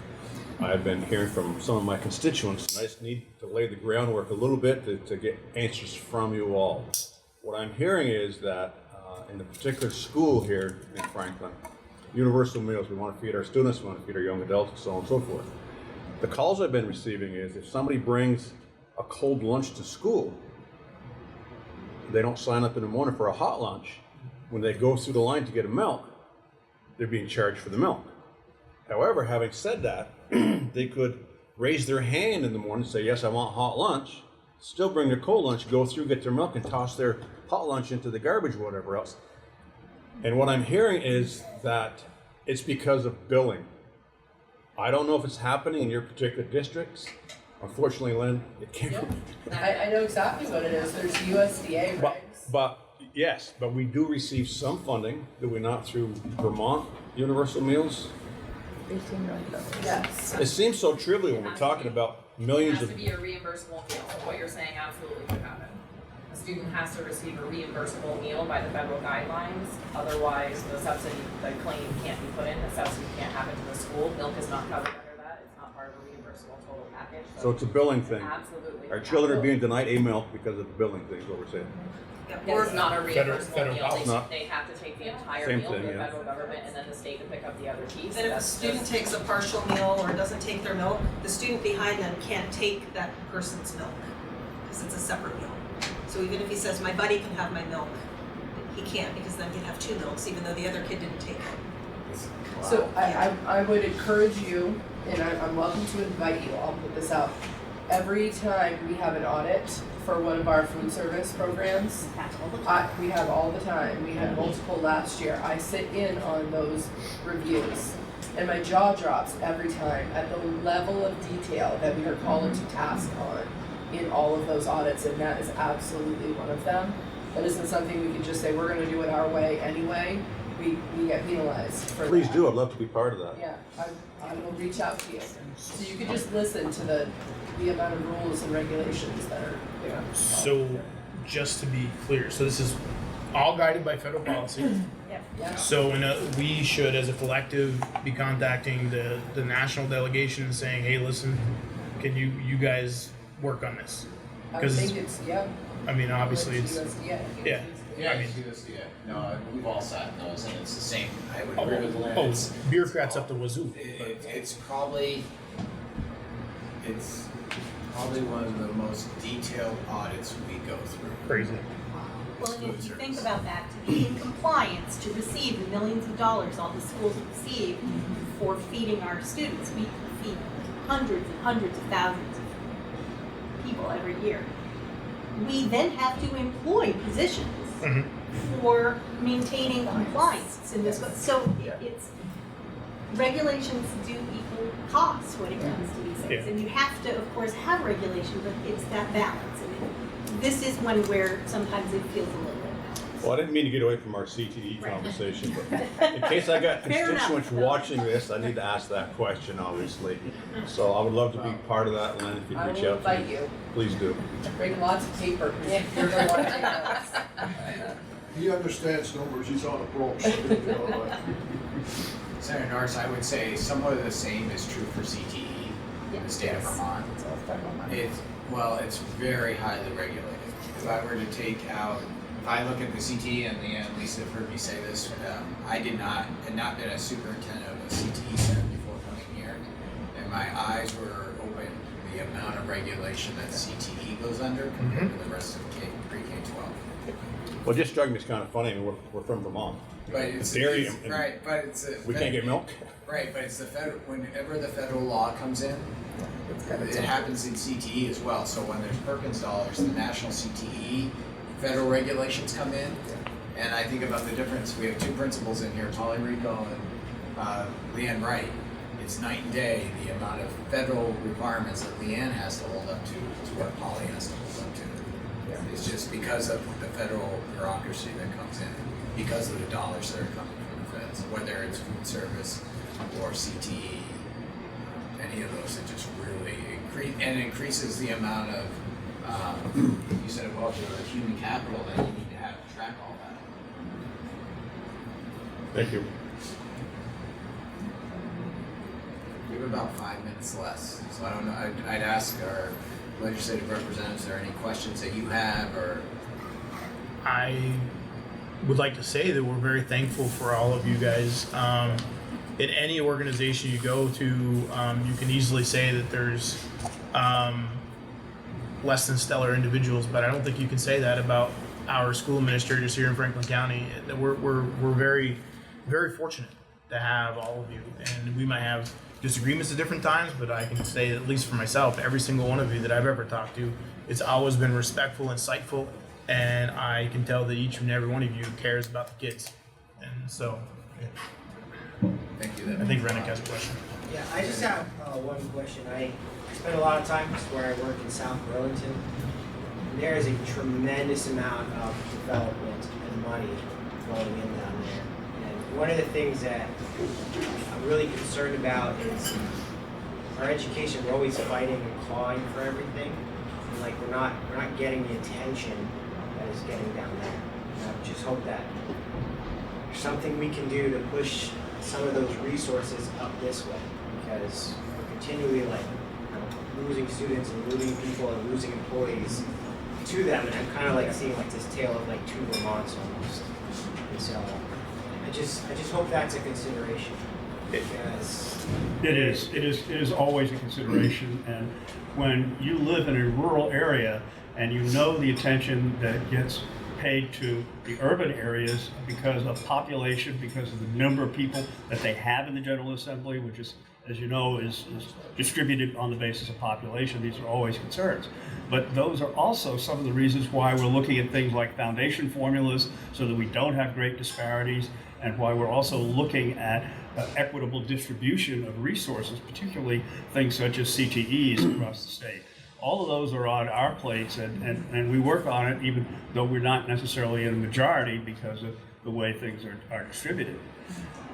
Speaker 10: I've been hearing from some of my constituents, and I just need to lay the groundwork a little bit to get answers from you all. What I'm hearing is that in the particular school here in Franklin, universal meals, we want to feed our students, we want to feed our young adults, and so on and so forth. The calls I've been receiving is if somebody brings a cold lunch to school, they don't sign up in the morning for a hot lunch. When they go through the line to get a milk, they're being charged for the milk. However, having said that, they could raise their hand in the morning and say, yes, I want hot lunch, still bring their cold lunch, go through, get their milk, and toss their hot lunch into the garbage or whatever else. And what I'm hearing is that it's because of billing. I don't know if it's happening in your particular districts. Unfortunately, Lynn, it can't.
Speaker 12: I know exactly what it is. There's USDA regs.
Speaker 10: But yes, but we do receive some funding, do we not, through Vermont Universal Meals?
Speaker 12: Yes.
Speaker 10: It seems so trivial when we're talking about millions
Speaker 2: It has
Speaker 10: of.
Speaker 2: to be a reimbursable meal, so what you're saying absolutely could happen. A student has to receive a reimbursable meal by the federal guidelines, otherwise the subsidy, the claim can't be put in, the subsidy can't happen to the school. Milk is not covered under that, it's not part of a reimbursable total package.
Speaker 10: So it's a billing thing.
Speaker 2: Absolutely.
Speaker 10: Our children are being denied a milk because of the billing thing, is what we're saying.
Speaker 2: It's not a reimbursable
Speaker 3: federal
Speaker 2: meal,
Speaker 3: policy.
Speaker 2: they have to take the entire
Speaker 10: Same
Speaker 2: meal
Speaker 10: thing,
Speaker 2: from the
Speaker 10: yeah.
Speaker 2: federal government, and then the state can pick up the other piece.
Speaker 7: Then if a
Speaker 2: That's
Speaker 7: student
Speaker 2: just-
Speaker 7: takes a partial meal or doesn't take their milk, the student behind them can't take that person's milk, because it's a separate meal. So even if he says, my buddy can have my milk, he can't, because then he'd have 2 milks, even though the other kid didn't take it.
Speaker 12: So I would encourage you, and I'm welcome to invite you, I'll put this out. Every time we have an audit for one of our food service programs, we have all the time, we had multiple last year, I sit in on those reviews. And my jaw drops every time at the level of detail that we are called into task on in all of those audits, and that is absolutely one of them. That isn't something we can just say, we're gonna do it our way anyway. We get penalized for that.
Speaker 10: Please do, I'd love to be part of that.
Speaker 12: Yeah, I will reach out to you. So you can just listen to the amount of rules and regulations that are there.
Speaker 3: So, just to be clear, so this is all guided by federal policy.
Speaker 12: Yeah.
Speaker 3: So we should, as a collective, be contacting the national delegation and saying, hey, listen, can you guys work on this?
Speaker 12: I would think it's, yeah.
Speaker 3: I mean, obviously it's,
Speaker 12: USDA.
Speaker 3: yeah.
Speaker 14: Yeah, I mean, no, we've all sat in those, and it's the same. I would
Speaker 3: Oh,
Speaker 14: agree with Lynn.
Speaker 3: oh,
Speaker 14: It's
Speaker 3: bureaucrats up the wazoo.
Speaker 14: it's probably one of the most detailed audits we go through.
Speaker 3: Crazy.
Speaker 20: Well, and if you think about that, to be in compliance, to receive the millions of dollars all the schools receive for feeding our students, we feed hundreds and hundreds of thousands of people every year. We then have to employ positions for maintaining compliance in this. So it's, regulations do equal costs when it comes to these things.
Speaker 10: Yeah.
Speaker 20: And you have to, of course, have regulation, but it's that balance. And this is one where sometimes it feels a little bit balanced.
Speaker 10: Well, I didn't mean to get away from our CTE conversation, but in case I got
Speaker 20: Fair enough.
Speaker 10: constituents watching this, I need to ask that question, obviously. So I would love to be part of that, Lynn, if you'd
Speaker 12: I
Speaker 10: reach
Speaker 12: will
Speaker 10: out to
Speaker 12: invite
Speaker 10: me.
Speaker 12: you.
Speaker 10: Please do.
Speaker 12: Bring lots of paper, because you're gonna want to take notes.
Speaker 16: He understands numbers, he's on a pro, so he'll be all right.
Speaker 14: Senator Norris, I would say somewhat of the same is true for CTE in the state of Vermont.
Speaker 12: It's all federal money.
Speaker 14: It's very highly regulated. If I were to take out, if I look at the CTE, and Leanne and Lisa have heard me say this, I had not been a superintendent of a CTE center before coming here, and my eyes were open to the amount of regulation that CTE goes under compared to the rest of pre-K-12.
Speaker 10: Well, it just struck me as kind of funny. I mean, we're from Vermont.
Speaker 14: But it's
Speaker 10: dairy,
Speaker 14: it's-
Speaker 10: and
Speaker 14: right, but it's a
Speaker 10: we can't get milk.
Speaker 14: Right, but it's the federal. Whenever the federal law comes in, it happens in CTE as well. So when there's Perkins dollars, the national CTE federal regulations come in, and I think about the difference. We have 2 principals in here, Polly Rico and Leanne Wright. It's night and day the amount of federal requirements that Leanne has to hold up to what Polly has to hold up to. It's just because of the federal bureaucracy that comes in, because of the dollars that are coming from the feds, whether it's food service or CTE, any of those, it just really increases the amount of, you said it well, Joe, the human capital that you need to have to track all that.
Speaker 10: Thank you.
Speaker 14: We have about 5 minutes less, so I don't know, I'd ask our legislative representatives, are there any questions that you have, or?
Speaker 3: I would like to say that we're very thankful for all of you guys. In any organization you go to, you can easily say that there's less than stellar individuals, but I don't think you can say that about our school administrators here in Franklin County. We're very, very fortunate to have all of you, and we might have disagreements at different times, but I can say, at least for myself, every single one of you that I've ever talked to, it's always been respectful, insightful, and I can tell that each and every one of you cares about the kids. And so,
Speaker 14: Thank you.
Speaker 3: I think Rennick has a question.
Speaker 17: Yeah, I just have one question. I spend a lot of time where I work in South Burlington, and there is a tremendous amount of development and money going in down there. And one of the things that I'm really concerned about is our education, we're always fighting and clawing for everything, and like we're not getting the attention that is getting down there. And I just hope that there's something we can do to push some of those resources up this way, because we're continually like losing students and losing people and losing employees to them, and I'm kind of like seeing like this tale of like two Vermonts almost. And so I just hope that's a consideration. Because
Speaker 15: it is always a consideration, and when you live in a rural area and you know the attention that gets paid to the urban areas because of population, because of the number of people that they have in the General Assembly, which is, as you know, is distributed on the basis of population. These are always concerns. But those are also some of the reasons why we're looking at things like foundation formulas so that we don't have great disparities, and why we're also looking at equitable distribution of resources, particularly things such as CTEs across the state. All of those are on our plates, and we work on it even though we're not necessarily in a majority because of the way things are distributed.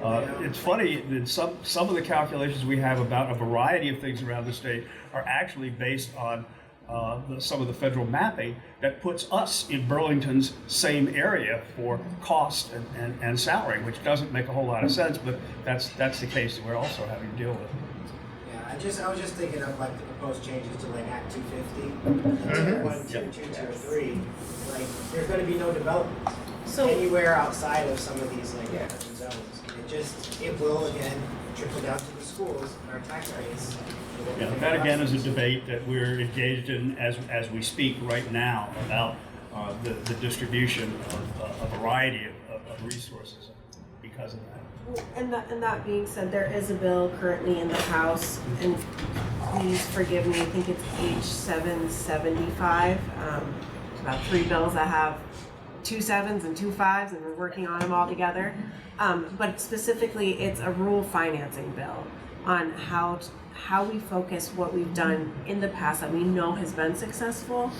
Speaker 15: It's funny that some of the calculations we have about a variety of things around the state are actually based on some of the federal mapping that puts us in Burlington's same area for cost and salary, which doesn't make a whole lot of sense, but that's the case that we're also having to deal with.
Speaker 17: Yeah, I was just thinking of like the proposed changes to like Act 250, 1, 2, 2, 2, or 3. Like, there's going to be no development anywhere outside of some of these like zones. It will again trickle down to the schools and our tax base.
Speaker 15: Yeah, that again is a debate that we're engaged in as we speak right now about the distribution of a variety of resources because of that.
Speaker 4: And that being said, there is a bill currently in the House, and please forgive me, I think it's H775. About 3 bills that have 2 7s and 2 5s, and we're working on them all together. But specifically, it's a rural financing bill on how we focus what we've done in the past that we know has been successful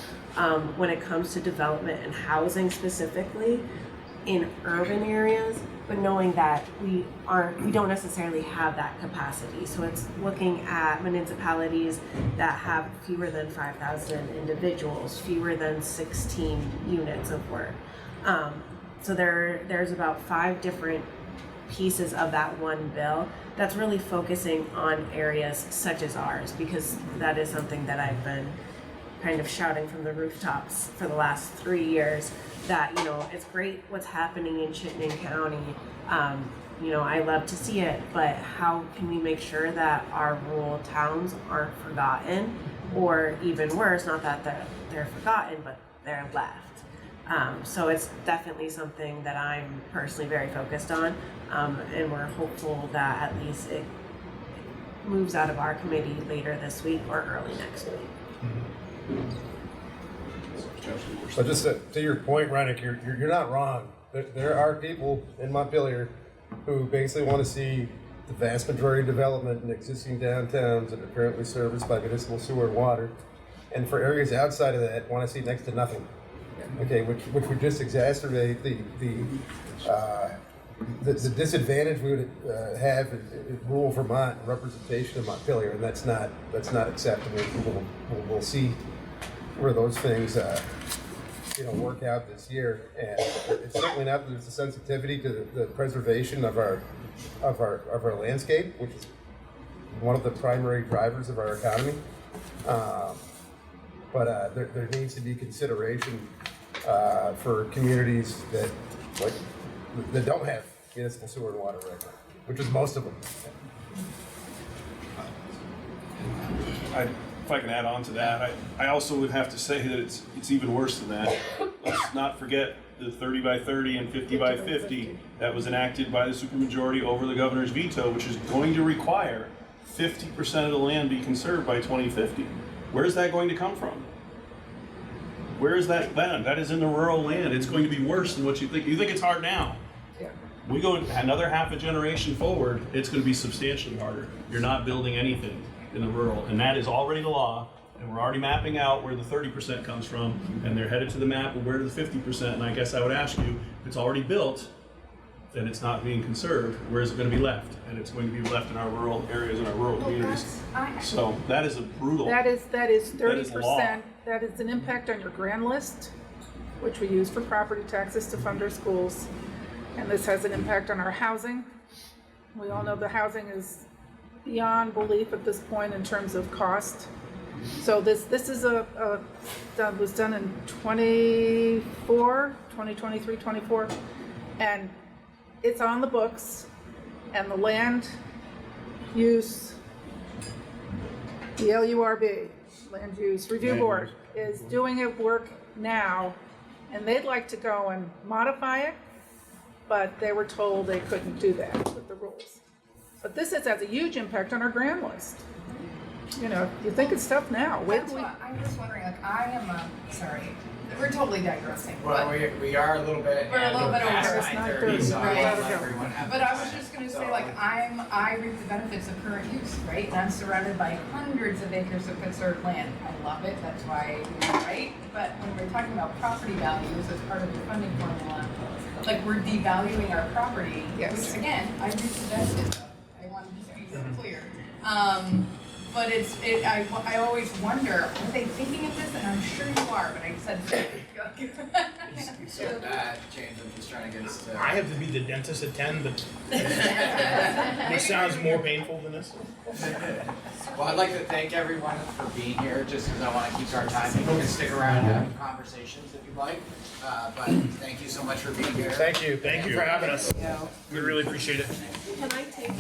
Speaker 4: when it comes to development and housing specifically in urban areas, but knowing that we don't necessarily have that capacity. So it's looking at municipalities that have fewer than 5,000 individuals, fewer than 16 units of work. So there's about 5 different pieces of that one bill that's really focusing on areas such as ours, because that is something that I've been kind of shouting from the rooftops for the last 3 years, that, you know, it's great what's happening in Chittenden County. You know, I love to see it, but how can we make sure that our rural towns aren't forgotten, or even worse, not that they're forgotten, but they're left. So it's definitely something that I'm personally very focused on, and we're hopeful that at least it moves out of our committee later this week or early next week.
Speaker 6: So just to your point, Rennick, you're not wrong. There are people in Montpelier who basically want to see the vast majority of development in existing downtowns that are currently serviced by municipal sewer and water, and for areas outside of that, want to see next to nothing. Okay, which would just exacerbate the disadvantage we would have in rural Vermont representation of Montpelier, and that's not acceptable. We'll see where those things work out this year, and it's certainly not that there's a sensitivity to the preservation of our landscape, which is one of the primary drivers of our economy. But there needs to be consideration for communities that don't have municipal sewer and water right now, which is most of them.
Speaker 19: If I can add on to that, I also would have to say that it's even worse than that. Let's not forget the 30 by 30 and 50 by 50 that was enacted by the supermajority over the governor's veto, which is going to require 50% of the land be conserved by 2050. Where's that going to come from? Where is that land? That is in the rural land. It's going to be worse than what you think. You think it's hard now. We go another half a generation forward, it's going to be substantially harder. You're not building anything in the rural, and that is already the law, and we're already mapping out where the 30% comes from, and they're headed to the map of where the 50%, and I guess I would ask you, if it's already built, and it's not being conserved, where is it going to be left? And it's going to be left in our rural areas and our rural communities. So that is a brutal.
Speaker 5: That is 30%.
Speaker 19: law.
Speaker 5: That is an impact on your grand list, which we use for property taxes to fund our schools. And this has an impact on our housing. We all know the housing is beyond belief at this point in terms of cost. So this is that was done in 2023, 24, and it's on the books, and the land use, the LURB, Land Use Review Board, is doing it work now, and they'd like to go and modify it, but they were told they couldn't do that with the rules. But this has a huge impact on our grand list. You know, you think it's tough now. Wait till we.
Speaker 18: I'm just wondering, like, I am, sorry, we're totally digressing.
Speaker 1: Well, we are a little bit.
Speaker 18: We're a little bit
Speaker 1: past
Speaker 18: over.
Speaker 1: 9:30, so I'll
Speaker 18: Right.
Speaker 1: let everyone have
Speaker 18: But
Speaker 1: their
Speaker 18: I was
Speaker 1: time.
Speaker 18: just gonna
Speaker 1: So,
Speaker 18: say, like, I reap the benefits of current use, right? And I'm surrounded by hundreds of acres of conserved land. I love it, that's why we right? But when we're talking about property values as part of the funding formula, like, we're devaluing our property, which, again, I reap the benefits of. I want to just be so clear. But I always wonder, are they thinking of this? And I'm sure you are, but I said.
Speaker 1: You said that, James, I'm just trying to get us to.
Speaker 3: I have to be the dentist at 10, but this sounds more painful than this.
Speaker 1: Well, I'd like to thank everyone for being here, just because I want to keep our time. You can stick around and have conversations if you'd like. But thank you so much for being here.
Speaker 3: Thank you for having us. We really appreciate it.
Speaker 7: Can I take